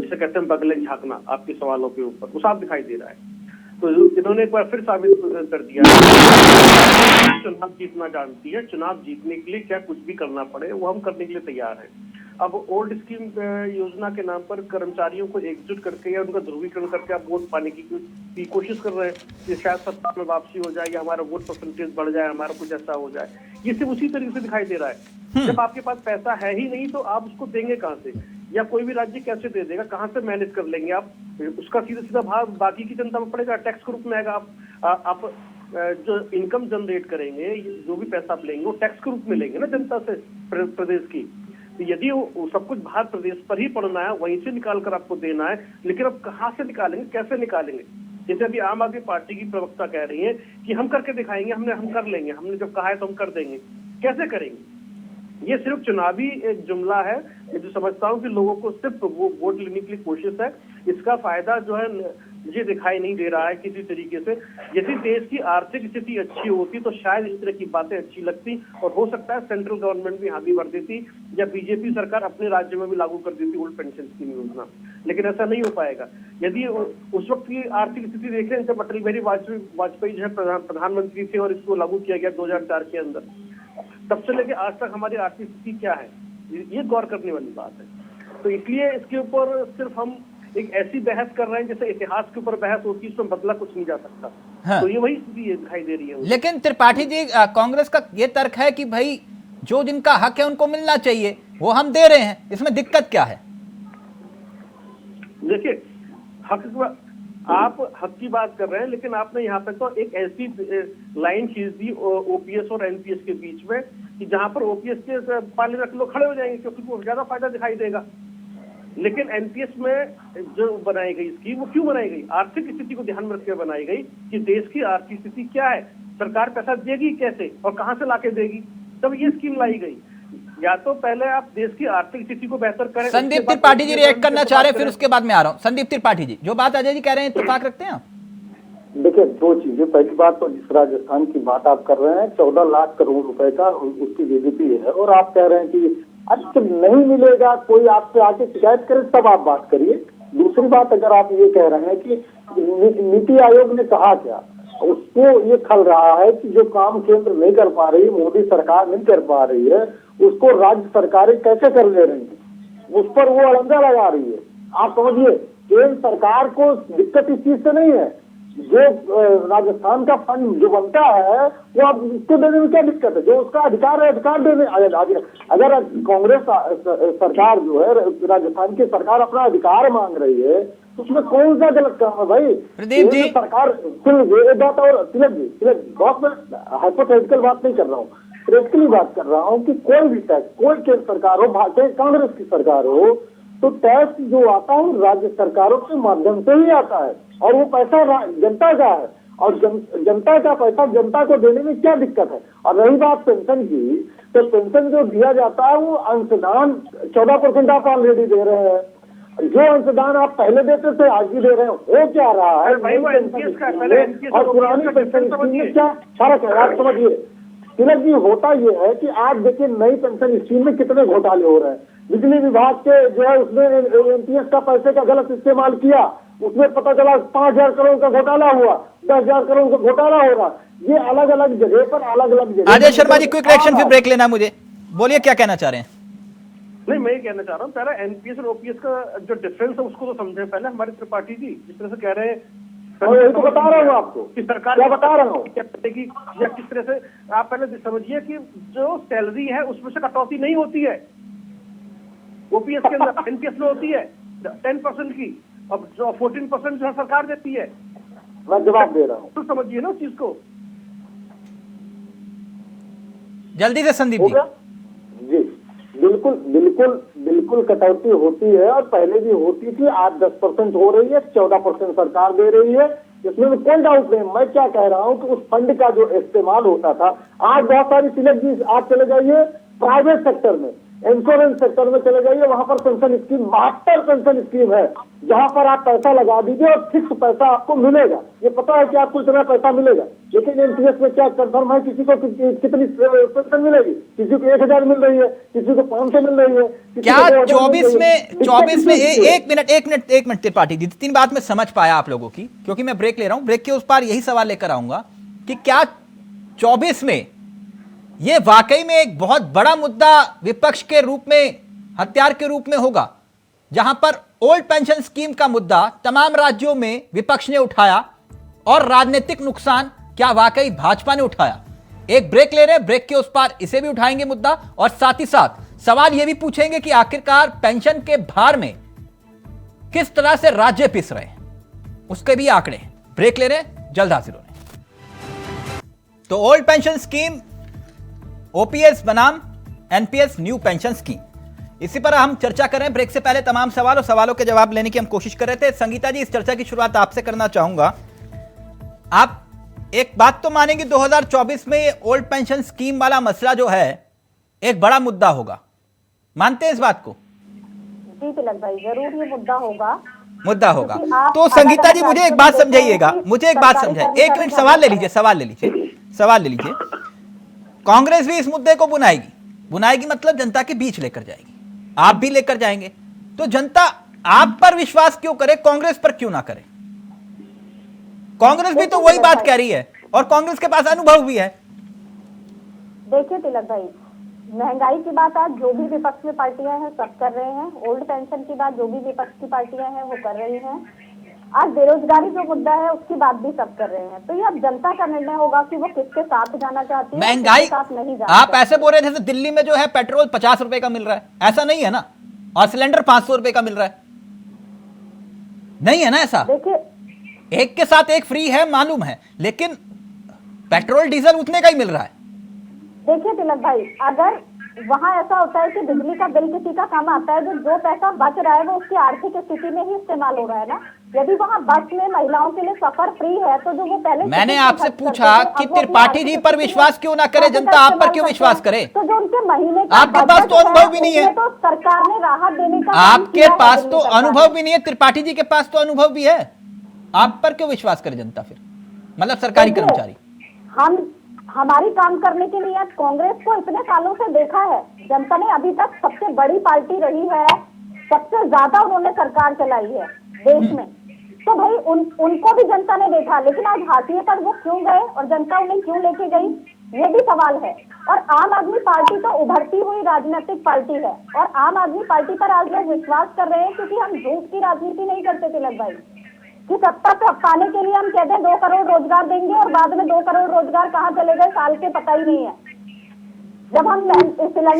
जिसे कहते हैं बगले झांकना आपके सवालों के ऊपर, वो साफ दिखाई दे रहा है। तो इन्होंने एक बार फिर साबित कर दिया चुनाव जीतना जानती है, चुनाव जीतने के लिए क्या कुछ भी करना पड़े वो हम करने के लिए तैयार है। अब ओल्ड स्कीम योजना के नाम पर कर्मचारियों को एकजुट करके या उनका ध्रुवीकरण करके आप वोट पाने की कोशिश कर रहे हैं कि शायद सत्ता में वापसी हो जाए या हमारा वोट परसेंटेज बढ़ जाए, हमारा कुछ ऐसा हो जाए। ये सिर्फ उसी तरीके से दिखाई दे रहा है। जब आपके पास पैसा है ही नहीं तो आप उसको देंगे कहाँ से, या कोई भी राज्य कैसे दे देगा, कहाँ से मैनेज कर लेंगे आप? उसका सीधा सीधा भाग बाकी की जनता में पड़ेगा, टैक्स के रूप में आएगा। आप जो इनकम जनरेट करेंगे, जो भी पैसा आप लेंगे वो टैक्स के रूप में लेंगे ना जनता से, प्रदेश की। तो यदि वो सब कुछ भारत प्रदेश पर ही पड़ना है, वहीं से निकाल कर आपको देना है, लेकिन अब कहाँ से निकालेंगे, कैसे निकालेंगे? जैसे अभी आम आदमी पार्टी की प्रवक्ता कह रही है कि हम करके दिखाएंगे, हम कर लेंगे, हमने जब कहा है तो हम कर देंगे। कैसे करेंगे? ये सिर्फ चुनावी एक जुमला है, जो समझता हूँ कि लोगों को सिर्फ वो वोट लेने के लिए कोशिश है। इसका फायदा जो है मुझे दिखाई नहीं दे रहा है किसी तरीके से। यदि देश की आर्थिक स्थिति अच्छी होती तो शायद इस तरह की बातें अच्छी लगती, और हो सकता है सेंट्रल गवर्नमेंट भी आगे बढ़ देती या बीजेपी सरकार अपने राज्य में भी लागू कर देती ओल्ड पेंशन स्कीम योजना। लेकिन ऐसा नहीं हो पाएगा। यदि उस वक्त की आर्थिक स्थिति देखें जब अटल बिहारी वाजपेयी जो है प्रधानमंत्री थे और इसको लागू किया गया 2004 के अंदर, तब से लेकर आज तक हमारी आर्थिक स्थिति क्या है, ये गौर करने वाली बात है। तो इसलिए इसके ऊपर सिर्फ हम एक ऐसी बहस कर रहे हैं जैसे इतिहास के ऊपर बहस होती है, इसमें बदला कुछ नहीं जा सकता। हाँ। तो ये वही स्थिति दिखाई दे रही है। लेकिन त्रिपाठी जी, कांग्रेस का ये तर्क है कि भाई जो जिनका हक है उनको मिलना चाहिए, वो हम दे रहे हैं, इसमें दिक्कत क्या है? देखिए, आप हक की बात कर रहे हैं, लेकिन आपने यहाँ पे तो एक ऐसी लाइन खींच दी ओपीएस और एनपीएस के बीच में कि जहां पर ओपीएस के पाले रख लोग खड़े हो जाएंगे क्योंकि वो ज्यादा फायदा दिखाई देगा। लेकिन एनपीएस में जो बनाई गई स्कीम, वो क्यों बनाई गई? आर्थिक स्थिति को ध्यान में रखकर बनाई गई कि देश की आर्थिक स्थिति क्या है, सरकार पैसा देगी कैसे और कहां से लाके देगी, तब ये स्कीम लाई गई। या तो पहले आप देश की आर्थिक स्थिति को बेहतर करें। संदीप त्रिपाठी जी रिएक्ट करना चाह रहे हैं, फिर उसके बाद मैं आ रहा हूं। संदीप त्रिपाठी जी, जो बात अजय जी कह रहे हैं इत्तेफाक रखते हैं आप? देखिए, दो चीजें। पहली बात तो जिस राजस्थान की बात आप कर रहे हैं, 14 लाख करोड़ रुपए का उसकी जीडीपी है, और आप कह रहे हैं कि अच्छा नहीं मिलेगा, कोई आपसे आके शिकायत करे तब आप बात करिए। दूसरी बात, अगर आप ये कह रहे हैं कि नीति आयोग ने कहा क्या, उसको ये खल रहा है कि जो काम केंद्र नहीं कर पा रही, मोदी सरकार नहीं कर पा रही है, उसको राज्य सरकारें कैसे कर ले रही है, उस पर वो अलंजा लगा रही है। आप समझिए, केंद्र सरकार को दिक्कत इस चीज से नहीं है, जो राजस्थान का फंड जो बनता है वो आप उसको देने में क्या दिक्कत है, जो उसका अधिकार है अधिकार देने। अगर कांग्रेस सरकार जो है, राजस्थान की सरकार अपना अधिकार मांग रही है तो उसमें कौन सा गलत काम है भाई? प्रदीप जी, सरकार ये बात, और तिलक जी बहुत मैं हाइपोथेटिकल बात नहीं कर रहा हूँ, प्रैक्टिकली बात कर रहा हूँ कि कोई भी टैक्स, कोई केंद्र सरकार हो, भारतीय कांग्रेस की सरकार हो, तो टैक्स जो आता है राज्य सरकारों के माध्यम से ही आता है और वो पैसा जनता का है और जनता का पैसा जनता को देने में क्या दिक्कत है। और रही बात पेंशन की, तो पेंशन जो दिया जाता है वो अंशदान 14% आप ऑलरेडी दे रहे हैं। जो अंशदान आप पहले देते थे आज भी दे रहे हो क्या रहा है? और पुरानी पेंशन स्कीम में क्या फर्क है आप समझिए। तिलक जी, होता ये है कि आप देखिए नई पेंशन स्कीम में कितने घोटाले हो रहे हैं। बिजली विभाग के जो है उसने एनपीएस का पैसे का गलत इस्तेमाल किया, उसमें पता चला 5,000 करोड़ का घोटाला हुआ, 10,000 करोड़ का घोटाला हो रहा। ये अलग अलग जगह पर अलग अलग जगह। अजय शर्मा जी, क्विक रिएक्शन, फिर ब्रेक लेना मुझे, बोलिए क्या कहना चाह रहे हैं? नहीं, मैं ये कहना चाह रहा हूँ, पहले एनपीएस और ओपीएस का जो डिफरेंस है उसको तो समझे पहले। हमारे त्रिपाठी जी जिस तरह से कह रहे हैं, यही तो बता रहा हूँ आपको कि सरकार क्या बता रहा हूँ क्या करेगी या किस तरह से। आप पहले समझिए कि जो सैलरी है उसमें से कटौती नहीं होती है ओपीएस के अंदर, एनपीएस में होती है 10% की, अब जो 14% जो है सरकार देती है। मैं जवाब दे रहा हूँ, तो समझिए ना उस चीज को। जल्दी से संदीप जी, बिल्कुल बिल्कुल बिल्कुल कटौती होती है और पहले भी होती थी। आज 10% हो रही है, 14% सरकार दे रही है, इसमें भी कोई डाउट नहीं। मैं क्या कह रहा हूँ कि उस फंड का जो इस्तेमाल होता था, आज बहुत सारी तिलक जी आप चले जाइए प्राइवेट सेक्टर में, इंश्योरेंस सेक्टर में चले जाइए, वहां पर पेंशन स्कीम 72 पेंशन स्कीम है, जहां पर आप पैसा लगा दीजिए और फिक्स पैसा आपको मिलेगा। ये पता है कि आपको इतना पैसा मिलेगा, लेकिन एनपीएस में क्या कंफर्म है किसी को कितनी पेंशन मिलेगी? किसी को 1,000 मिल रही है, किसी को 500 मिल रही है। क्या 24 में एक मिनट त्रिपाठी जी, 3 बात मैं समझ पाया आप लोगों की, क्योंकि मैं ब्रेक ले रहा हूं। ब्रेक के उस पार यही सवाल लेकर आऊंगा कि क्या 24 में ये वाकई में एक बहुत बड़ा मुद्दा विपक्ष के रूप में, हथियार के रूप में होगा, जहां पर ओल्ड पेंशन स्कीम का मुद्दा तमाम राज्यों में विपक्ष ने उठाया और राजनीतिक नुकसान क्या वाकई भाजपा ने उठाया? एक ब्रेक ले रहे हैं, ब्रेक के उस पार इसे भी उठाएंगे मुद्दा, और साथ ही साथ सवाल यह भी पूछेंगे कि आखिरकार पेंशन के भार में किस तरह से राज्य पिस रहे हैं, उसके भी आंकड़े। ब्रेक ले रहे हैं, जल्द हाजिर हो रहे हैं। तो ओल्ड पेंशन स्कीम, ओपीएस बनाम एनपीएस न्यू पेंशन स्कीम, इसी पर हम चर्चा कर रहे हैं। ब्रेक से पहले तमाम सवाल और सवालों के जवाब लेने की हम कोशिश कर रहे थे। संगीता जी, इस चर्चा की शुरुआत आपसे करना चाहूंगा। आप एक बात तो मानेंगे 2024 में ये ओल्ड पेंशन स्कीम वाला मसला जो है एक बड़ा मुद्दा होगा, मानते हैं इस बात को? जी तिलक भाई, जरूर ये मुद्दा होगा। तो संगीता जी, मुझे एक बात समझाइएगा, एक मिनट, सवाल ले लीजिए। कांग्रेस भी इस मुद्दे को बुनाएगी मतलब जनता के बीच लेकर जाएगी, आप भी लेकर जाएंगे, तो जनता आप पर विश्वास क्यों करे, कांग्रेस पर क्यों ना करे? कांग्रेस भी तो वही बात कह रही है और कांग्रेस के पास अनुभव भी है। देखिए तिलक भाई, महंगाई की बात आज जो भी विपक्ष में पार्टियां हैं सब कर रहे हैं, ओल्ड पेंशन की बात जो भी विपक्ष की पार्टियां हैं वो कर रही हैं, आज बेरोजगारी जो मुद्दा है उसकी बात भी सब कर रहे हैं। तो ये अब जनता का निर्णय होगा कि वो किसके साथ जाना चाहती है, महंगाई साथ नहीं जाना। आप ऐसे बोल रहे थे जैसे दिल्ली में जो है पेट्रोल 50 रुपए का मिल रहा है, ऐसा नहीं है ना, और सिलेंडर 500 रुपए का मिल रहा है, नहीं है ना ऐसा। देखिए, एक के साथ एक फ्री है मालूम है, लेकिन पेट्रोल डीजल उतने का ही मिल रहा है। देखिए तिलक भाई, अगर वहाँ ऐसा होता है कि बिजली का बिल किसी का कम आता है, जो पैसा बच रहा है वो उसकी आर्थिक स्थिति में ही इस्तेमाल हो रहा है ना। यदि वहाँ बस में महिलाओं के लिए सफर फ्री है तो जो वो पहले, मैंने आपसे पूछा कि त्रिपाठी जी पर विश्वास क्यों ना करे जनता, आप पर क्यों विश्वास करे? तो जो उनके महीने आपके पास तो अनुभव भी नहीं है, तो सरकार ने राहत देने का, आपके पास तो अनुभव भी नहीं है, त्रिपाठी जी के पास तो अनुभव भी है, आप पर क्यों विश्वास करे जनता फिर, मतलब सरकारी कर्मचारी? हमारी काम करने के लिए कांग्रेस को इतने सालों से देखा है, जनता ने अभी तक सबसे बड़ी पार्टी रही है, सबसे ज्यादा उन्होंने सरकार चलाई है देश में, तो भाई उनको भी जनता ने देखा, लेकिन आज हाशिए पर वो क्यों गए और जनता उन्हें क्यों लेके गई, ये भी सवाल है। और आम आदमी पार्टी तो उभरती हुई राजनीतिक पार्टी है और आम आदमी पार्टी पर आज लोग विश्वास कर रहे हैं, क्योंकि हम झूठ की राजनीति नहीं करते तिलक भाई कि सत्ता पाने के लिए हम कहते हैं 2 करोड़ रोजगार देंगे और बाद में 2 करोड़ रोजगार कहाँ चले गए साल के पता ही नहीं है। जब हम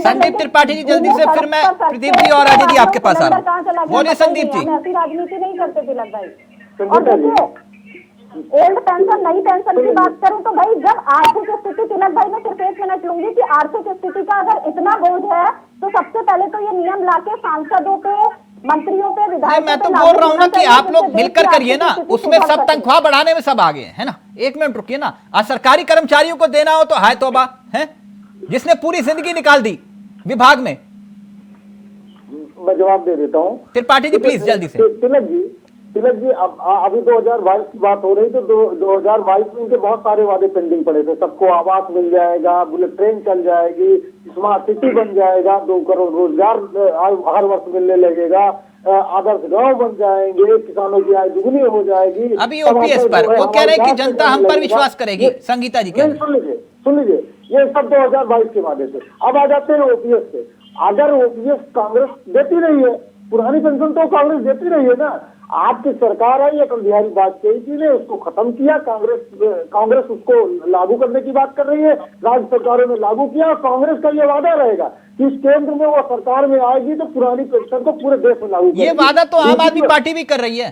संदीप त्रिपाठी जी जल्दी से, फिर मैं प्रदीप जी और अजय जी आपके पास आ रहा हूं। बोलिए संदीप जी। ऐसी राजनीति नहीं करते तिलक भाई। और देखिए ओल्ड पेंशन नई पेंशन की बात करूं तो भाई जब आर्थिक स्थिति, तिलक भाई मैं सिर्फ 1 मिनट लूंगी कि आर्थिक स्थिति का अगर इतना बोझ है तो सबसे पहले तो ये नियम लाके सांसदों पे, मंत्रियों पे, विधायकों मैं तो बोल रहा हूँ ना कि आप लोग मिलकर करिए ना, उसमें सब तनख्वाह बढ़ाने में सब आगे है ना। 1 मिनट रुकिए ना, आज सरकारी कर्मचारियों को देना हो तो हाय तौबा है, जिसने पूरी जिंदगी निकाल दी विभाग में। मैं जवाब दे देता हूँ त्रिपाठी जी प्लीज जल्दी से। तिलक जी अब अभी 2022 की बात हो रही, तो 2022 में इनके बहुत सारे वादे पेंडिंग पड़े थे। सबको आवास मिल जाएगा, बुलेट ट्रेन चल जाएगी, स्मार्ट सिटी बन जाएगा, 2 करोड़ रोजगार हर वर्ष मिलने लगेगा, आदर्श गांव बन जाएंगे, किसानों की आय दुगनी हो जाएगी। अभी ओपीएस पर वो कह रहे हैं कि जनता हम पर विश्वास करेगी, संगीता जी कह रहे हैं। सुन लीजिए, ये सब 2022 के वादे थे। अब आ जाते हैं ओपीएस पे। अगर ओपीएस कांग्रेस देती रही है, पुरानी पेंशन तो कांग्रेस देती रही है ना। आपकी सरकार आई, अटल बिहारी वाजपेयी जी ने उसको खत्म किया, कांग्रेस उसको लागू करने की बात कर रही है, राज्य सरकारों ने लागू किया। कांग्रेस का ये वादा रहेगा कि इस केंद्र में वो सरकार में आएगी तो पुरानी पेंशन को पूरे देश में लागू करेगी। ये वादा तो आम आदमी पार्टी भी कर रही है।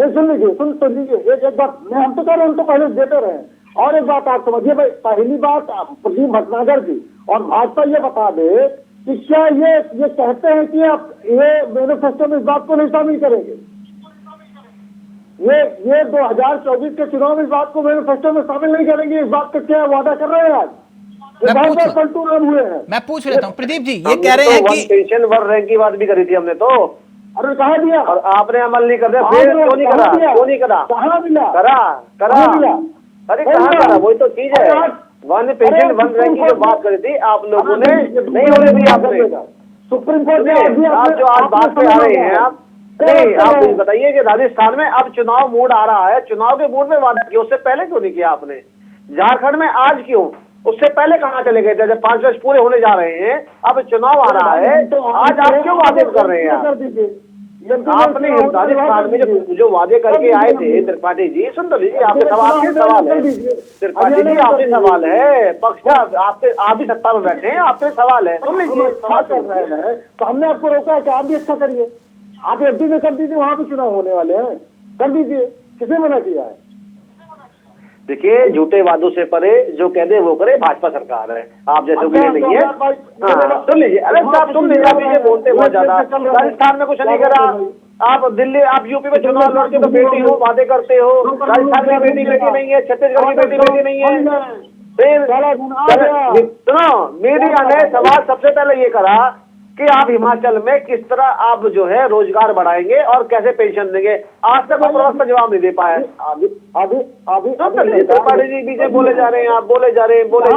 सुन लीजिए एक बात, मैं हम तो कह रहे हैं, हम तो पहले देते रहे। और एक बात आप समझिए भाई, पहली बात प्रदीप भटनागर जी और भाजपा ये बता दे कि क्या ये कहते हैं कि आप ये मैनिफेस्टो में इस बात को नहीं शामिल करेंगे। ये 2024 के चुनाव में इस बात को मैनिफेस्टो में शामिल नहीं करेंगे, इस बात का क्या वादा कर रहे हैं आज? पलटू नाम हुए हैं। मैं पूछ लेता हूँ प्रदीप जी, ये कह रहे हैं कि पेंशन 1 रैंक की बात भी करी थी हमने तो, अरे कहा दिया और आपने अमल नहीं कर दिया, फिर क्यों नहीं करा? क्यों नहीं करा? कहा मिला? करा। अरे कहाँ करा? वही तो चीज है। पेंशन 1 रैंक की जो बात करी थी आप लोगों ने, नहीं होने दी आपने। सुप्रीम कोर्ट ने आप जो आज बात पे आ रहे हैं, आप नहीं, आप मुझे बताइए कि राजस्थान में अब चुनाव मूड आ रहा है, चुनाव के मूड में वादा किया, उससे पहले क्यों नहीं किया आपने? झारखंड में आज क्यों? उससे पहले कहाँ चले गए थे? जब 5 वर्ष पूरे होने जा रहे हैं, अब चुनाव आ रहा है, आज आप क्यों वादे कर रहे हैं? आपने राजस्थान में जो वादे करके आए थे त्रिपाठी जी, सुन तो लीजिए, आपके सवाल है त्रिपाठी जी, आपसे सवाल है, पक्ष आपसे, आप भी सत्ता में बैठे हैं, आपसे सवाल है, सुन लीजिए। तो हमने आपको रोका है कि आप भी अच्छा करिए, आप एमपी में कर दीजिए, वहां भी चुनाव होने वाले हैं, कर दीजिए, किसने मना किया है? देखिए, झूठे वादों से परे जो कह दे वो करे, भाजपा सरकार है, आप जैसे भी नहीं है। हाँ सुन लीजिए, अरे साहब सुन लीजिए, आप ये बोलते बहुत ज्यादा। राजस्थान में कुछ नहीं करा, आप दिल्ली, आप यूपी में चुनाव लड़के तो बेटी हो, वादे करते हो, राजस्थान में बेटी नहीं है, छत्तीसगढ़ की बेटी नहीं है। फिर सुनो, मीडिया ने सवाल सबसे पहले ये करा कि आप हिमाचल में किस तरह आप जो है रोजगार बढ़ाएंगे और कैसे पेंशन देंगे। आज तक वो प्रश्न जवाब नहीं दे पाया। त्रिपाठी जी पीछे बोले जा रहे हैं, आप बोले जा रहे हैं, बोले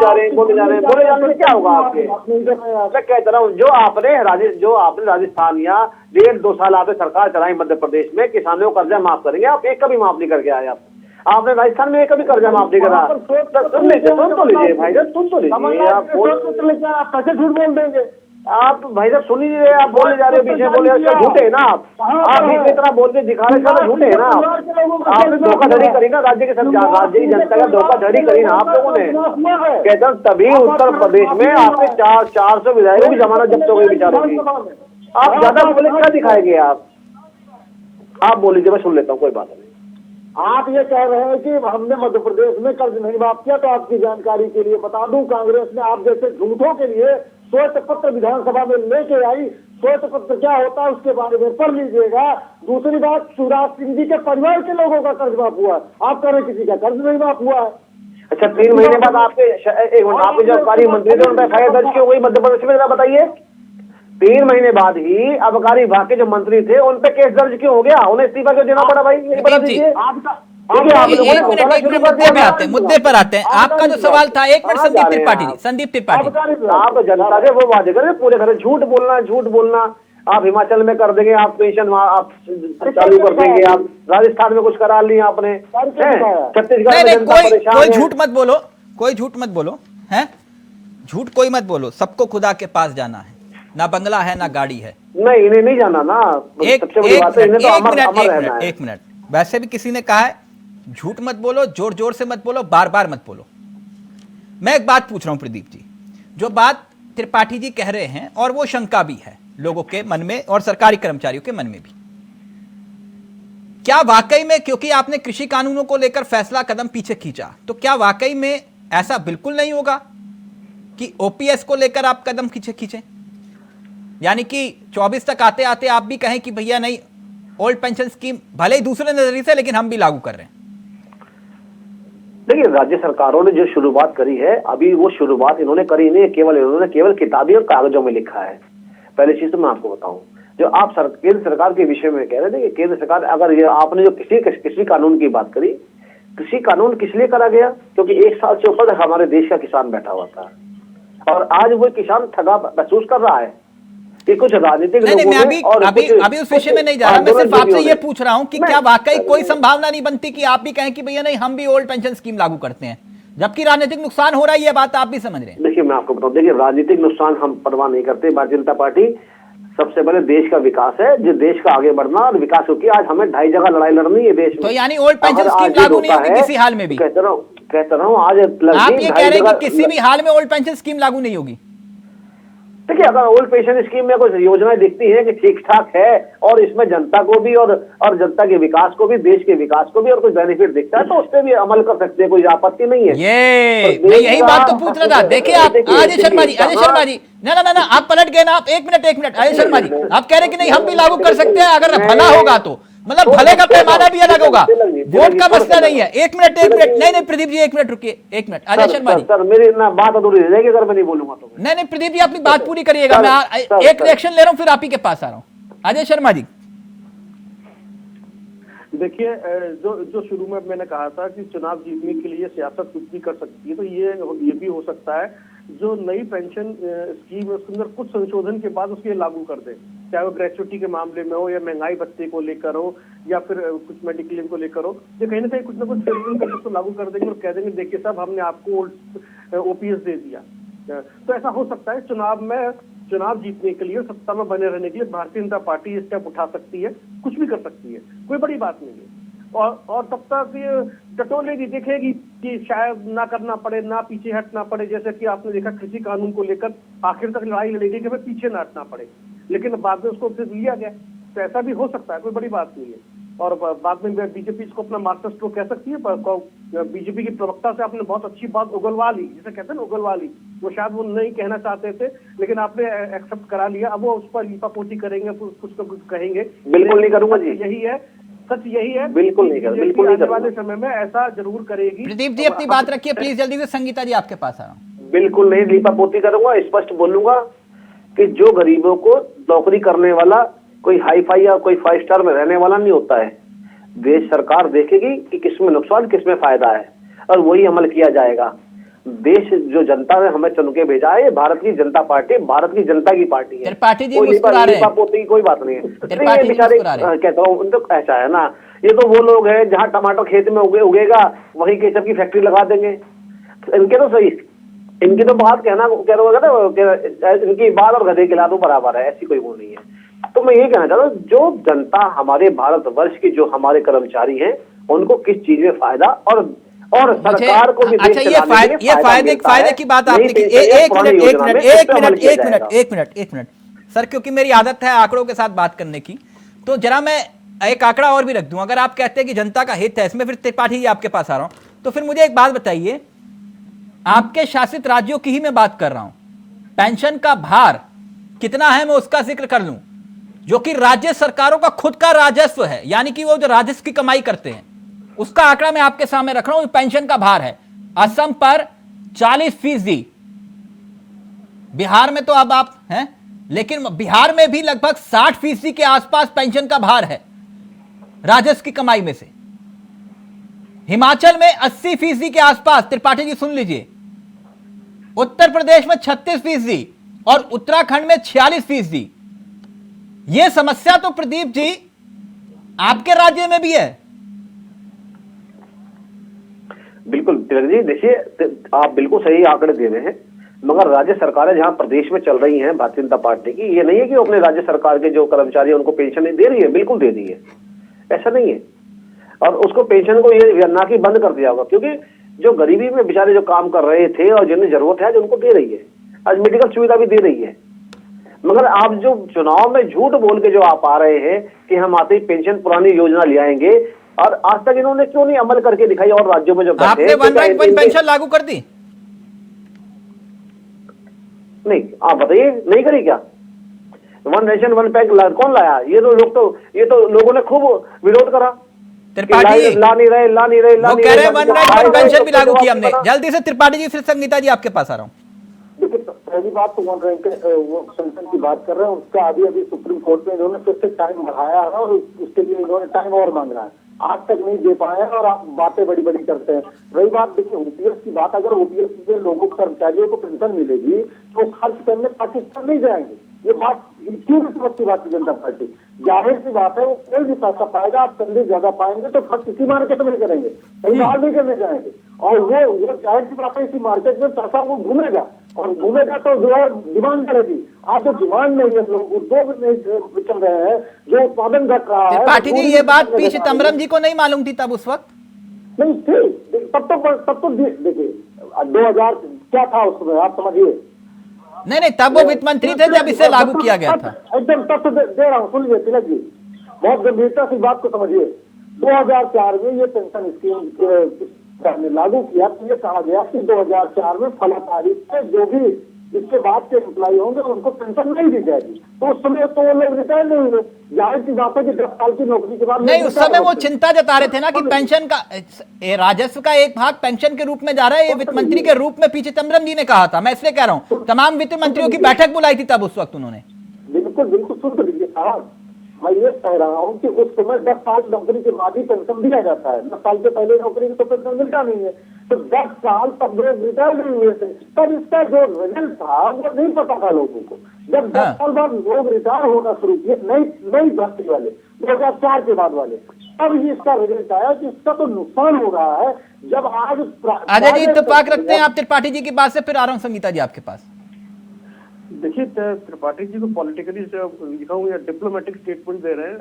जाने से क्या होगा आपके? मैं कहता रहा हूँ, जो आपने राजस्थान या 1.5-2 साल आपने सरकार चलाई मध्य प्रदेश में, किसानों को कर्जा माफ करेंगे, आप एक कभी माफ नहीं करके आए। आपने राजस्थान में एक कभी कर्जा माफ नहीं करा। सुन तो लीजिए भाई साहब, सुन तो लीजिए, आप कैसे झूठ बोल देंगे? आप भाई साहब सुन लीजिए, आप बोले जा रहे हो, पीछे बोले झूठे है ना आप भी इतना बोलते दिखा रहे हैं, झूठे है ना आपने धोखाधड़ी करी ना, राज्य की जनता का धोखाधड़ी करी ना आप लोगों ने। कहता तभी उत्तर प्रदेश में आपके 400 विधायकों की जमानत जब्त हो गई बेचारों की। आप ज्यादा बोले क्या दिखाएंगे? आप बोल लीजिए, मैं सुन लेता हूँ, कोई बात नहीं। आप ये कह रहे हैं कि हमने मध्य प्रदेश में कर्ज नहीं माफ किया, तो आपकी जानकारी के लिए बता दूं, कांग्रेस ने आप जैसे झूठों के लिए श्वेत पत्र विधानसभा में लेके आई। श्वेत पत्र क्या होता है उसके बारे में पढ़ लीजिएगा। दूसरी बात, शिवराज सिंह जी के परिवार के लोगों का कर्ज माफ हुआ है, आप कह रहे किसी का कर्ज नहीं माफ हुआ है। अच्छा, 3 महीने बाद आपके जो अबकारी मंत्री थे उन पर एफआईआर दर्ज क्यों हुई मध्य प्रदेश में, जरा बताइए। 3 महीने बाद ही अबकारी विभाग के जो मंत्री थे उन पे केस दर्ज क्यों हो गया? उन्हें इस्तीफा क्यों देना पड़ा भाई? ये बता दीजिए। मुद्दे पर आते हैं। आपका जो सवाल था, 1 मिनट संदीप त्रिपाठी, आप जनता से वो वादे कर पूरे घर झूठ बोलना। आप हिमाचल में कर देंगे, आप पेंशन आप चालू कर देंगे, आप राजस्थान में कुछ करा लिए आपने, छत्तीसगढ़ में जनता परेशान कोई है। झूठ मत बोलो, कोई झूठ मत बोलो, हैं? झूठ कोई मत बोलो। सबको खुदा के पास जाना है, ना बंगला है ना गाड़ी है। नहीं, इन्हें नहीं जाना ना, सबसे बड़ी बात है, इन्हें तो अमर रहना है। एक मिनट, वैसे भी किसी ने कहा है झूठ मत बोलो, जोर जोर से मत बोलो, बार बार मत बोलो। मैं एक बात पूछ रहा हूं प्रदीप जी, जो बात त्रिपाठी जी कह रहे हैं और वो शंका भी है लोगों के मन में और सरकारी कर्मचारियों के मन में भी, क्या वाकई में, क्योंकि आपने कृषि कानूनों को लेकर फैसला कदम पीछे खींचा, तो क्या वाकई में ऐसा बिल्कुल नहीं होगा कि ओपीएस को लेकर आप कदम पीछे खींचे, यानी कि 24 तक आते आते आप भी कहें कि भैया नहीं, ओल्ड पेंशन स्कीम भले ही दूसरे नजरिए से, लेकिन हम भी लागू कर रहे हैं? देखिए, राज्य सरकारों ने जो शुरुआत करी है, अभी वो शुरुआत इन्होंने करी नहीं, इन्होंने केवल किताबी और कागजों में लिखा है। पहली चीज तो मैं आपको बताऊं, जो आप केंद्र सरकार के विषय में कह रहे थे कि केंद्र सरकार, अगर ये आपने जो कृषि कानून की बात करी, कृषि कानून किस लिए करा गया? क्योंकि 1 साल से ऊपर हमारे देश का किसान बैठा हुआ था और आज वो किसान ठगा महसूस कर रहा है कि कुछ राजनीतिक लोगों ने, और अभी उस विषय में नहीं जा रहा, मैं सिर्फ आपसे ये पूछ रहा हूं कि क्या वाकई कोई संभावना नहीं बनती कि आप भी कहें कि भैया नहीं, हम भी ओल्ड पेंशन स्कीम लागू करते हैं, जबकि राजनीतिक नुकसान हो रहा है, ये बात आप भी समझ रहे हैं? देखिए, मैं आपको बताऊं, देखिए, राजनीतिक नुकसान हम परवाह नहीं करते। भारतीय जनता पार्टी सबसे पहले देश का विकास है, जो देश का आगे बढ़ना और विकास, क्योंकि आज हमें 2.5 जगह लड़ाई लड़नी है देश में। तो यानी ओल्ड पेंशन स्कीम लागू नहीं होगी किसी हाल में भी? कहता रहा हूँ आज आप ये कह रहे हैं कि किसी भी हाल में ओल्ड पेंशन स्कीम लागू नहीं होगी? देखिए, अगर ओल्ड पेंशन स्कीम में कुछ योजनाएं दिखती हैं कि ठीक ठाक है और इसमें जनता को भी और जनता के विकास को भी, देश के विकास को भी और कुछ बेनिफिट दिखता है, तो उस पर भी अमल कर सकते हैं, कोई आपत्ति नहीं है। ये मैं यही बात तो पूछ रहा था। देखिए, आप अजय शर्मा जी, ना आप पलट गए ना, आप एक मिनट अजय शर्मा जी, आप कह रहे कि नहीं, हम भी लागू कर सकते हैं अगर भला होगा तो, मतलब भले का पैमाना भी अलग होगा, वोट का मसला नहीं है। एक मिनट, नहीं प्रदीप जी, 1 मिनट रुकिए, 1 मिनट। अजय शर्मा जी, सर मेरी ना बात अधूरी रह जाएगी अगर मैं नहीं बोलूंगा तो। नहीं प्रदीप जी, अपनी बात पूरी करिएगा, मैं एक रिएक्शन ले रहा हूं, फिर आप ही के पास आ रहा हूं। अजय शर्मा जी, देखिए, जो शुरू में मैंने कहा था कि चुनाव जीतने के लिए सियासत कुछ भी कर सकती है, तो ये भी हो सकता है जो नई पेंशन स्कीम है उसके अंदर कुछ संशोधन के बाद उसके लागू कर दे, चाहे वो ग्रेचुइटी के मामले में हो या महंगाई भत्ते को लेकर हो या फिर कुछ मेडिक्लेम को लेकर हो, ये कहीं ना कहीं कुछ ना कुछ फेवरेबल तो लागू कर देंगे और कह देंगे देखिए साहब, हमने आपको ओपीएस दे दिया। तो ऐसा हो सकता है। चुनाव जीतने के लिए, सत्ता में बने रहने के लिए भारतीय जनता पार्टी स्टेप उठा सकती है, कुछ भी कर सकती है, कोई बड़ी बात नहीं है। और तब तक ये टटोलेगी, देखेगी कि शायद ना करना पड़े, ना पीछे हटना पड़े। जैसे कि आपने देखा कृषि कानून को लेकर आखिर तक लड़ाई लड़ेगी कि हमें पीछे ना हटना पड़े, लेकिन बाद में उसको फिर लिया गया। तो ऐसा भी हो सकता है, कोई बड़ी बात नहीं है। और बाद में बीजेपी इसको अपना मास्टर स्ट्रोक कह सकती है। बीजेपी की प्रवक्ता से आपने बहुत अच्छी बात उगलवा ली, जिसे कहते हैं ना उगलवा ली, वो शायद वो नहीं कहना चाहते थे लेकिन आपने एक्सेप्ट करा लिया। अब वो उस पर लीपापोती करेंगे, कुछ तो कुछ कहेंगे। बिल्कुल नहीं करूंगा जी, यही है सच, यही है। बिल्कुल नहीं करूंगा, बिल्कुल नहीं करूंगा। आने वाले समय में ऐसा जरूर करेगी। प्रदीप जी अपनी बात रखिए प्लीज, जल्दी से। संगीता जी आपके पास आ रहा हूँ। बिल्कुल नहीं लीपापोती करूंगा, स्पष्ट बोलूंगा कि जो गरीबों को नौकरी करने वाला कोई हाई फाई या कोई 5 स्टार में रहने वाला नहीं होता है। देश सरकार देखेगी कि किसमें नुकसान किसमें फायदा है और वही अमल किया जाएगा। देश जो जनता ने हमें चुन के भेजा है, ये भारत की जनता पार्टी, भारत की जनता की पार्टी है। त्रिपाठी जी मुस्कुरा रहे हैं, लीपापोती की कोई बात नहीं है। त्रिपाठी जी मुस्कुरा रहे हैं। कहता हूँ तो ऐसा है ना, ये तो वो लोग हैं जहाँ टमाटर खेत में उगेगा वही केचप की फैक्ट्री लगा देंगे। इनके तो सही, इनकी तो बात कहना कह रहा होगा, इनकी बात और गधे के लादो बराबर है, ऐसी कोई वो नहीं है। तो मैं ये कहना चाहता हूँ, जो जनता हमारे भारतवर्ष की, जो हमारे कर्मचारी हैं, उनको किस चीज में फायदा और सरकार को भी। अच्छा, ये फायदे की बात आपने की। एक मिनट सर, क्योंकि मेरी आदत है आंकड़ों के साथ बात करने की, तो जरा मैं एक आंकड़ा और भी रख दूं। अगर आप कहते हैं कि जनता का हित है इसमें, फिर त्रिपाठी जी आपके पास आ रहा हूं, तो फिर मुझे एक बात बताइए, आपके शासित राज्यों की ही मैं बात कर रहा हूं, पेंशन का भार कितना है मैं उसका जिक्र कर लूं, जो कि राज्य सरकारों का खुद का राजस्व है, यानी कि वो जो राजस्व की कमाई करते हैं, उसका आंकड़ा मैं आपके सामने रख रहा हूं। पेंशन का भार है असम पर 40%, बिहार में तो अब आप हैं, लेकिन बिहार में भी लगभग 60% के आसपास पेंशन का भार है राजस्व की कमाई में से। हिमाचल में 80% के आसपास, त्रिपाठी जी सुन लीजिए, उत्तर प्रदेश में 36% और उत्तराखंड में 46%। ये समस्या तो प्रदीप जी आपके राज्य में भी है। बिल्कुल तिलक जी, देखिए आप बिल्कुल सही आंकड़े दे रहे हैं, मगर राज्य सरकारें जहां प्रदेश में चल रही हैं भारतीय जनता पार्टी की, ये नहीं है कि वो अपने राज्य सरकार के जो कर्मचारी हैं उनको पेंशन नहीं दे रही है, बिल्कुल दे रही है, ऐसा नहीं है। और उसको पेंशन को ये ना कि बंद कर दिया होगा, क्योंकि जो गरीबी में बेचारे जो काम कर रहे थे और जिन्हें जरूरत है, जो उनको दे रही है, आज मेडिकल सुविधा भी दे रही है। मगर आप जो चुनाव में झूठ बोल के जो आप आ रहे हैं कि हम आते ही पेंशन पुरानी योजना ले आएंगे, और आज तक इन्होंने क्यों नहीं अमल करके दिखाई और राज्यों में जो आपने 1/1 पेंशन लागू कर दी? नहीं, आप बताइए, नहीं करी क्या? 1 नेशन 1 पैक कौन लाया? ये तो लोगों ने खूब विरोध करा, त्रिपाठी ला नहीं रहे। वो कह रहे हैं 1/1 पेंशन भी लागू किया हमने। जल्दी से त्रिपाठी जी, फिर संगीता जी आपके पास आ रहा हूँ। देखिए, पहली बात तो 1 रैंक वो पेंशन की बात कर रहे हैं, उसका अभी सुप्रीम कोर्ट में इन्होंने फिर से टाइम बढ़ाया है और उसके लिए इन्होंने टाइम और मांग रहा है, आज तक नहीं दे पाए हैं और आप बातें बड़ी बड़ी करते हैं। रही बात देखिए ओपीएस की बात, अगर ओपीएस के लोगों को कर्मचारियों को पेंशन मिलेगी तो खर्च करने पाकिस्तान नहीं जाएंगे। ये बात क्यों नहीं समझती भारतीय जनता पार्टी? जाहिर सी बात है, वो कोई भी पैसा पाएगा, आप संदेह ज्यादा पाएंगे तो खर्च इसी मार्केट में करेंगे, कहीं बाहर नहीं करने जाएंगे। और वो जाहिर सी बात है, इसी मार्केट में पैसा वो घूमेगा और घूमेगा तो जो है डिमांड करेगी। आप जो डिमांड नहीं है, लोग उद्योग नहीं चल रहे हैं, जो उत्पादन घट रहा है। त्रिपाठी जी, ये बात पी चिदम्बरम जी को नहीं मालूम थी तब उस वक्त? नहीं थी, तब तो देखिए 2000 क्या था उस समय, आप समझिए। नहीं, तब वो वित्त मंत्री थे जब इसे लागू किया गया था। एकदम तथ्य दे रहा हूँ, सुनिए तिलक जी, बहुत गंभीरता से बात को समझिए। 2004 में ये पेंशन स्कीम लागू किया तो ये कहा गया कि 2004 में फला तारीख से जो भी इसके बाद के एम्प्लॉय होंगे उनको पेंशन नहीं दी जाएगी। तो उस समय तो वो लोग रिटायर नहीं हुए, जाहिर सी बात है कि 10 साल की नौकरी के बाद नहीं, उस समय वो चिंता जता रहे थे ना कि पेंशन का राजस्व का एक भाग पेंशन के रूप में जा रहा है। ये वित्त मंत्री के रूप में पी चिदम्बरम जी ने कहा था। मैं इसलिए कह रहा हूँ, तमाम वित्त मंत्रियों की बैठक बुलाई थी तब उस वक्त उन्होंने। बिल्कुल सुन लीजिए साहब, मैं ये कह रहा हूँ कि उस समय 10 साल नौकरी के बाद ही पेंशन दिया जाता है। 10 साल से पहले नौकरी में तो पेंशन मिलता नहीं है, तो 10 साल तक लोग रिटायर नहीं हुए थे, तब इसका जो रिजल्ट था वो नहीं पता था लोगों को। जब 10 साल बाद लोग रिटायर होना शुरू किए, नई भर्ती वाले 2004 के बाद वाले, तब ही इसका रिजल्ट आया कि इसका तो नुकसान हो रहा है। जब आज अजय जी इत्तेफाक रखते हैं आप त्रिपाठी जी की बात से, फिर आ रहा हूँ संगीता जी आपके पास। देखिए, त्रिपाठी जी को पॉलिटिकली दिखाऊं या डिप्लोमेटिक स्टेटमेंट दे रहे हैं,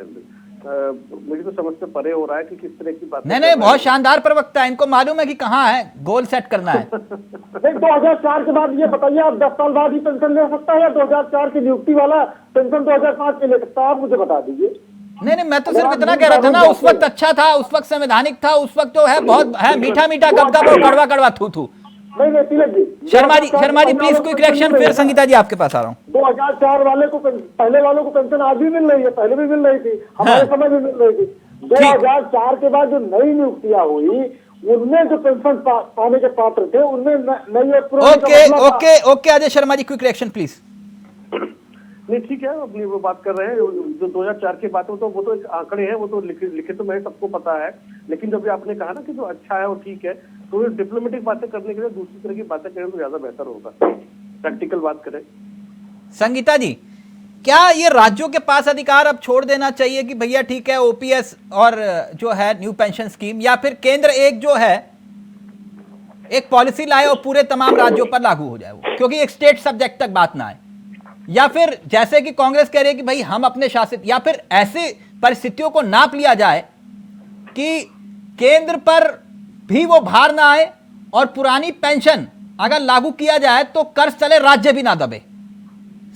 मुझे तो समझ से परे हो रहा है कि किस तरह की बात। नहीं, बहुत शानदार प्रवक्ता है, इनको मालूम है कि कहाँ है गोल सेट करना है। 2004 के बाद ये बताइए, आप 10 साल बाद ही पेंशन ले सकता है या 2004 की नियुक्ति वाला पेंशन 2005 में ले सकता है? आप मुझे बता दीजिए। नहीं, मैं तो सिर्फ इतना कह रहा था ना, उस वक्त अच्छा था, उस वक्त संवैधानिक था, उस वक्त तो है बहुत है मीठा गप और कड़वा थू। नहीं Tilak ji, Sharma ji please quick reaction, फिर संगीता जी आपके पास आ रहा हूँ। 2004 वाले को पहले वालों को पेंशन आज भी मिल रही है, पहले भी मिल रही थी, हमारे समय भी मिल रही थी। 2004 के बाद जो नई नियुक्तियां हुई, उनमें जो पेंशन पाने के पात्र थे उनमें नई। Okay Ajay Sharma ji, quick reaction please. नहीं ठीक है, अपनी वो बात कर रहे हैं जो 2004 की बात हो, तो वो तो एक आंकड़े हैं, वो तो लिखे तो मैं सबको पता है। लेकिन जब आपने कहा ना कि जो अच्छा है वो ठीक है, तो ये डिप्लोमेटिक बातें करने के लिए दूसरी तरह की बातें करें तो ज्यादा बेहतर होगा, प्रैक्टिकल बात करें। संगीता जी, क्या ये राज्यों के पास अधिकार अब छोड़ देना चाहिए कि भैया ठीक है ओपीएस और जो है न्यू पेंशन स्कीम, या फिर केंद्र एक जो है एक पॉलिसी लाए और पूरे तमाम राज्यों पर लागू हो जाए वो, क्योंकि एक स्टेट सब्जेक्ट तक बात ना आए? या फिर जैसे कि कांग्रेस कह रही है कि भाई हम अपने शासित, या फिर ऐसी परिस्थितियों को नाप लिया जाए कि केंद्र पर भी वो भार ना आए और पुरानी पेंशन अगर लागू किया जाए तो कर्ज चले, राज्य भी ना दबे।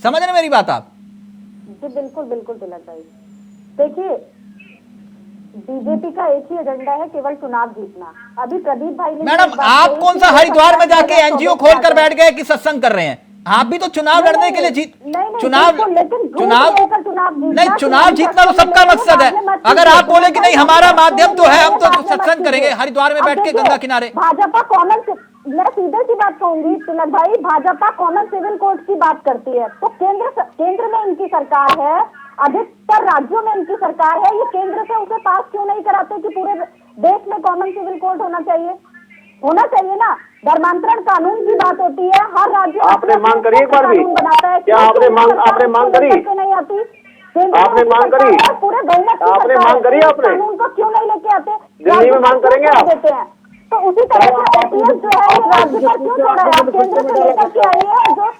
समझ रहे मेरी बात आप? जी बिल्कुल तिलक भाई। देखिए, बीजेपी का एक ही एजेंडा है, केवल चुनाव जीतना। अभी प्रदीप भाई ने मैडम, आप कौन सा हरिद्वार में जाके एनजीओ खोल कर बैठ गए कि सत्संग कर रहे हैं? आप भी तो चुनाव लड़ने के लिए चुनाव जीतना तो सबका मकसद है। अगर आप बोले कि नहीं हमारा माध्यम तो है, हम तो सत्संग करेंगे हरिद्वार में बैठ के गंगा किनारे। भाजपा कॉमन, मैं सीधे सी बात कहूंगी तिलक भाई, भाजपा कॉमन सिविल कोड की बात करती है, तो केंद्र में इनकी सरकार है, अधिकतर राज्यों में इनकी सरकार है, ये केंद्र से उसे पास क्यों नहीं कराते कि पूरे देश में कॉमन सिविल कोड होना चाहिए ना। धर्मांतरण कानून की बात होती है, हर राज्य आपने मांग करी एक बार भी? बनाता है, क्या आपने मांग करी? नहीं आती। आपने मांग करी? पूरे बहुमत आपने मांग करी? आपने कानून को क्यों नहीं लेके आते? दिल्ली में मांग करेंगे आप? देते हैं तो उसी तरह से ओपीएस जो है ये राज्य पर क्यों छोड़ा है? आप केंद्र से लेकर के आइए और जो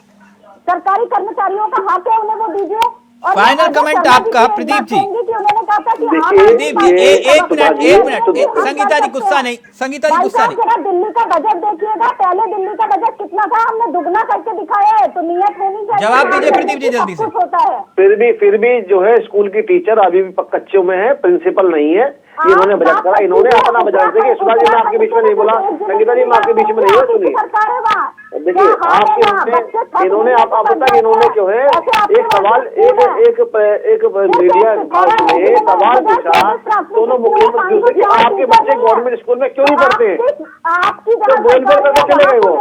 सरकारी कर्मचारियों का हक है उन्हें वो दीजिए। और फाइनल कमेंट आपका प्रदीप जी। उन्होंने कहा था कि प्रदीप जी एक मिनट संगीता जी गुस्सा नहीं, संगीता जी गुस्सा नहीं। जरा दिल्ली का बजट देखिएगा, पहले दिल्ली का बजट कितना था, हमने दुगना करके दिखाया है। तो नियत होनी चाहिए। जवाब दीजिए प्रदीप जी जल्दी से। कुछ होता है फिर भी जो है स्कूल की टीचर अभी भी कच्चे में है, प्रिंसिपल नहीं है। ये इन्होंने बजट करा, इन्होंने अपना बजट देखिए। सुधा जी मैं आपके बीच में नहीं बोला, संगीता जी मैं आपके बीच में नहीं हुआ। सुनिए देखिए आपके इन्होंने आप तक इन्होंने जो है एक सवाल एक मीडिया हाउस में सवाल पूछा दोनों मुख्यमंत्री से कि आपके बच्चे गवर्नमेंट स्कूल में क्यों नहीं पढ़ते हैं? तो बोल करके चले गए वो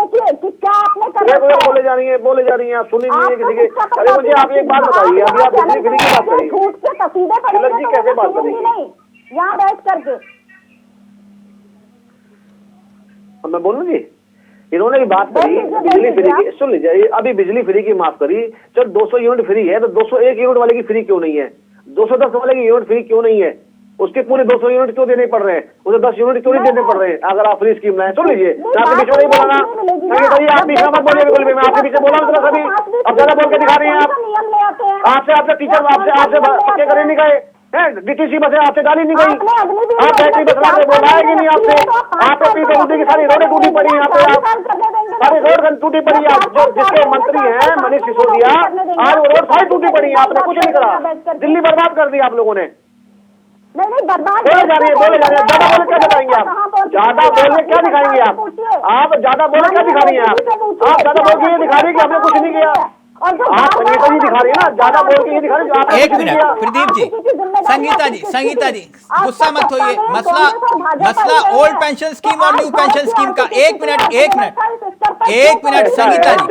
बोले जा रही है आप सुनी नहीं है किसी के। अरे मुझे आप एक बात बताइए, अभी आप बिजली फ्री की बात करिए, तिलक जी कैसे बात करेंगे यहाँ बैठ करके? मैं बोलूंगी इन्होंने भी बात करी बिजली फ्री की। सुन लीजिए अभी बिजली फ्री की माफ करी, चल 200 यूनिट फ्री है तो 201 यूनिट वाले की फ्री क्यों नहीं है? 210 वाले की यूनिट फ्री क्यों नहीं है? उसके पूरे 200 यूनिट क्यों देने पड़ रहे हैं? उसे 10 यूनिट क्यों नहीं देने पड़ रहे हैं? अगर आप फ्री स्कीम लाए सुन लीजिए, मैं आपके बीच में नहीं बोला ना, आप बीच में मत बोलिए बिल्कुल भी। मैं आपके पीछे बोला मतलब सभी अब ज्यादा बोल के दिखा रहे हैं आप। आपसे टीचर आपसे पक्के करे नहीं गए डीटीसी बसे, आपसे गाली नहीं गई। आप बैटरी बस में बोला है कि नहीं आपसे? आपको पीडब्ल्यूडी की सारी रोडें टूटी पड़ी है, यहाँ पे सारी रोड टूटी पड़ी है। जो जिसके मंत्री हैं मनीष सिसोदिया, आज वो रोड सारी टूटी पड़ी है, आपने कुछ नहीं करा। दिल्ली बर्बाद कर दी आप लोगों ने। नहीं बर्बाद बोले जा रही है ज्यादा बोले क्या दिखाएंगे आप? ज्यादा बोले क्या दिखाएंगे आप ज्यादा बोले क्या दिखा रही है आप ज्यादा बोल के ये दिखा रही है कि आपने कुछ नहीं किया। आप संगीता जी दिखा रही है ना, ज्यादा बोल के ये दिखा रही है। एक मिनट प्रदीप जी, संगीता जी गुस्सा मत होइए। मसला ओल्ड पेंशन स्कीम और न्यू पेंशन स्कीम का। एक मिनट संगीता जी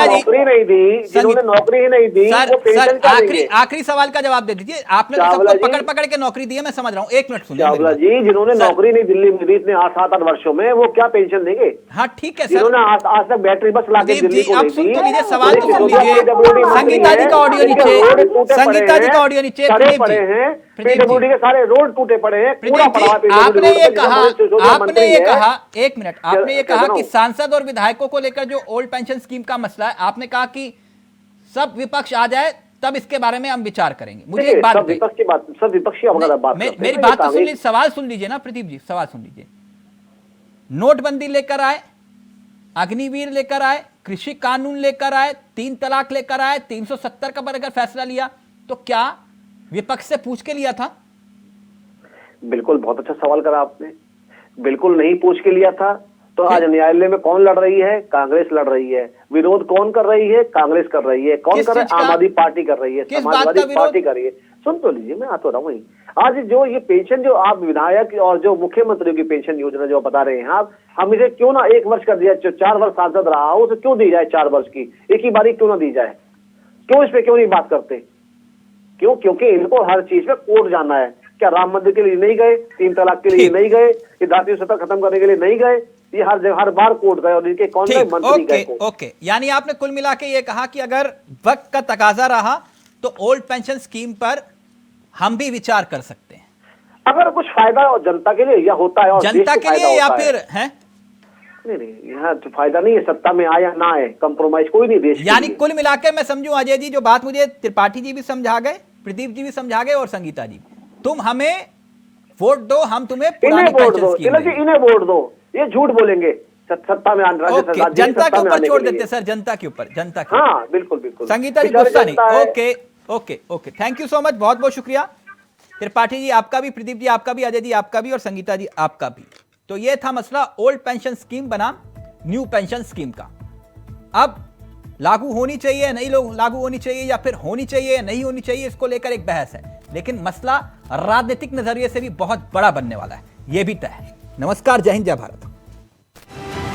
नौकरी नहीं दी, जिन्होंने नौकरी ही नहीं दी सर आखिरी सवाल का जवाब दे दीजिए। आपने तो सबको पकड़ के नौकरी दी है, मैं समझ रहा हूँ। एक मिनट सुनिए चावला जी, जिन्होंने नौकरी नहीं दिल्ली में दी इतने 7-8 वर्षों में, वो क्या पेंशन देंगे? हाँ ठीक है सर, जिन्होंने आज तक बैटरी बस ला के दिल्ली को आप सुन तो लीजिए, सवाल तो सुन लीजिए। संगीता जी का ऑडियो नीचे, संगीता जी का ऑडियो नीचे। पीडब्ल्यूडी के सारे रोड टूटे पड़े हैं। आपने ये कहा एक मिनट, आपने ये कहा कि सांसद और विधायकों को लेकर जो ओल्ड पेंशन स्कीम का मसला है, आपने कहा कि सब विपक्ष आ जाए तब इसके बारे में हम विचार करेंगे। मुझे एक बात विपक्ष की बात, सब विपक्षी मेरी बात तो सुन लीजिए, सवाल सुन लीजिए ना प्रदीप जी, सवाल सुन लीजिए। नोटबंदी लेकर आए, अग्निवीर लेकर आए, कृषि कानून लेकर आए, 3 तलाक लेकर आए, 370 का अगर फैसला लिया तो क्या विपक्ष से पूछ के लिया था? बिल्कुल, बहुत अच्छा सवाल करा आपने। बिल्कुल नहीं पूछ के लिया था तो आज न्यायालय में कौन लड़ रही है? कांग्रेस लड़ रही है। विरोध कौन कर रही है? कांग्रेस कर रही है। कौन कर रहा है? आम आदमी पार्टी कर रही है, समाजवादी पार्टी कर रही है। सुन तो लीजिए, मैं आता रहा हूँ। आज जो ये पेंशन जो आप विधायक और जो मुख्यमंत्रियों की पेंशन योजना जो बता रहे हैं आप, हम इसे क्यों ना 1 वर्ष कर दिया, 4 वर्ष सांसद रहा हो उसे क्यों दी जाए? 4 वर्ष की एक ही बारी क्यों ना दी जाए? क्यों इस पे क्यों नहीं बात करते? क्यों? क्योंकि इनको हर चीज में कोर्ट जाना है। क्या राम मंदिर के लिए नहीं गए? 3 तलाक के लिए नहीं गए? ये दाती सत्ता खत्म करने के लिए नहीं गए? ये हर बार कोर्ट गए और इनके कौन से मंत्री गए? ओके, यानी आपने कुल मिला के ये कहा कि अगर वक्त का तकाजा रहा तो ओल्ड पेंशन स्कीम पर हम भी विचार कर सकते हैं, अगर कुछ फायदा और जनता के लिए या होता है और जनता के लिए, या फिर है नहीं यहाँ तो फायदा नहीं है, सत्ता में आया ना आए, कंप्रोमाइज कोई नहीं देश। यानी कुल मिलाकर मैं समझू अजय जी, जो बात मुझे त्रिपाठी जी भी समझा गए, प्रदीप जी भी समझा गए और संगीता जी, तुम हमें वोट दो, हम तुम्हें पुरानी पेंशन स्कीम देंगे। इन्हें वोट दो, ये झूठ बोलेंगे सत्ता में आने। जनता के ऊपर छोड़ देते सर, जनता के ऊपर, जनता के। हाँ बिल्कुल बिल्कुल, संगीता जी गुस्सा नहीं। Okay okay okay, thank you so much, बहुत बहुत शुक्रिया। त्रिपाठी जी आपका भी, प्रदीप जी आपका भी, अजय जी आपका भी और संगीता जी आपका भी। तो ये था मसला ओल्ड पेंशन स्कीम बनाम न्यू पेंशन स्कीम का। अब लागू होनी चाहिए, नहीं लागू होनी चाहिए, या फिर होनी चाहिए नहीं होनी चाहिए, इसको लेकर एक बहस है। लेकिन मसला राजनीतिक नजरिए से भी बहुत बड़ा बनने वाला है, यह भी तय है। नमस्कार, जय हिंद, जय भारत।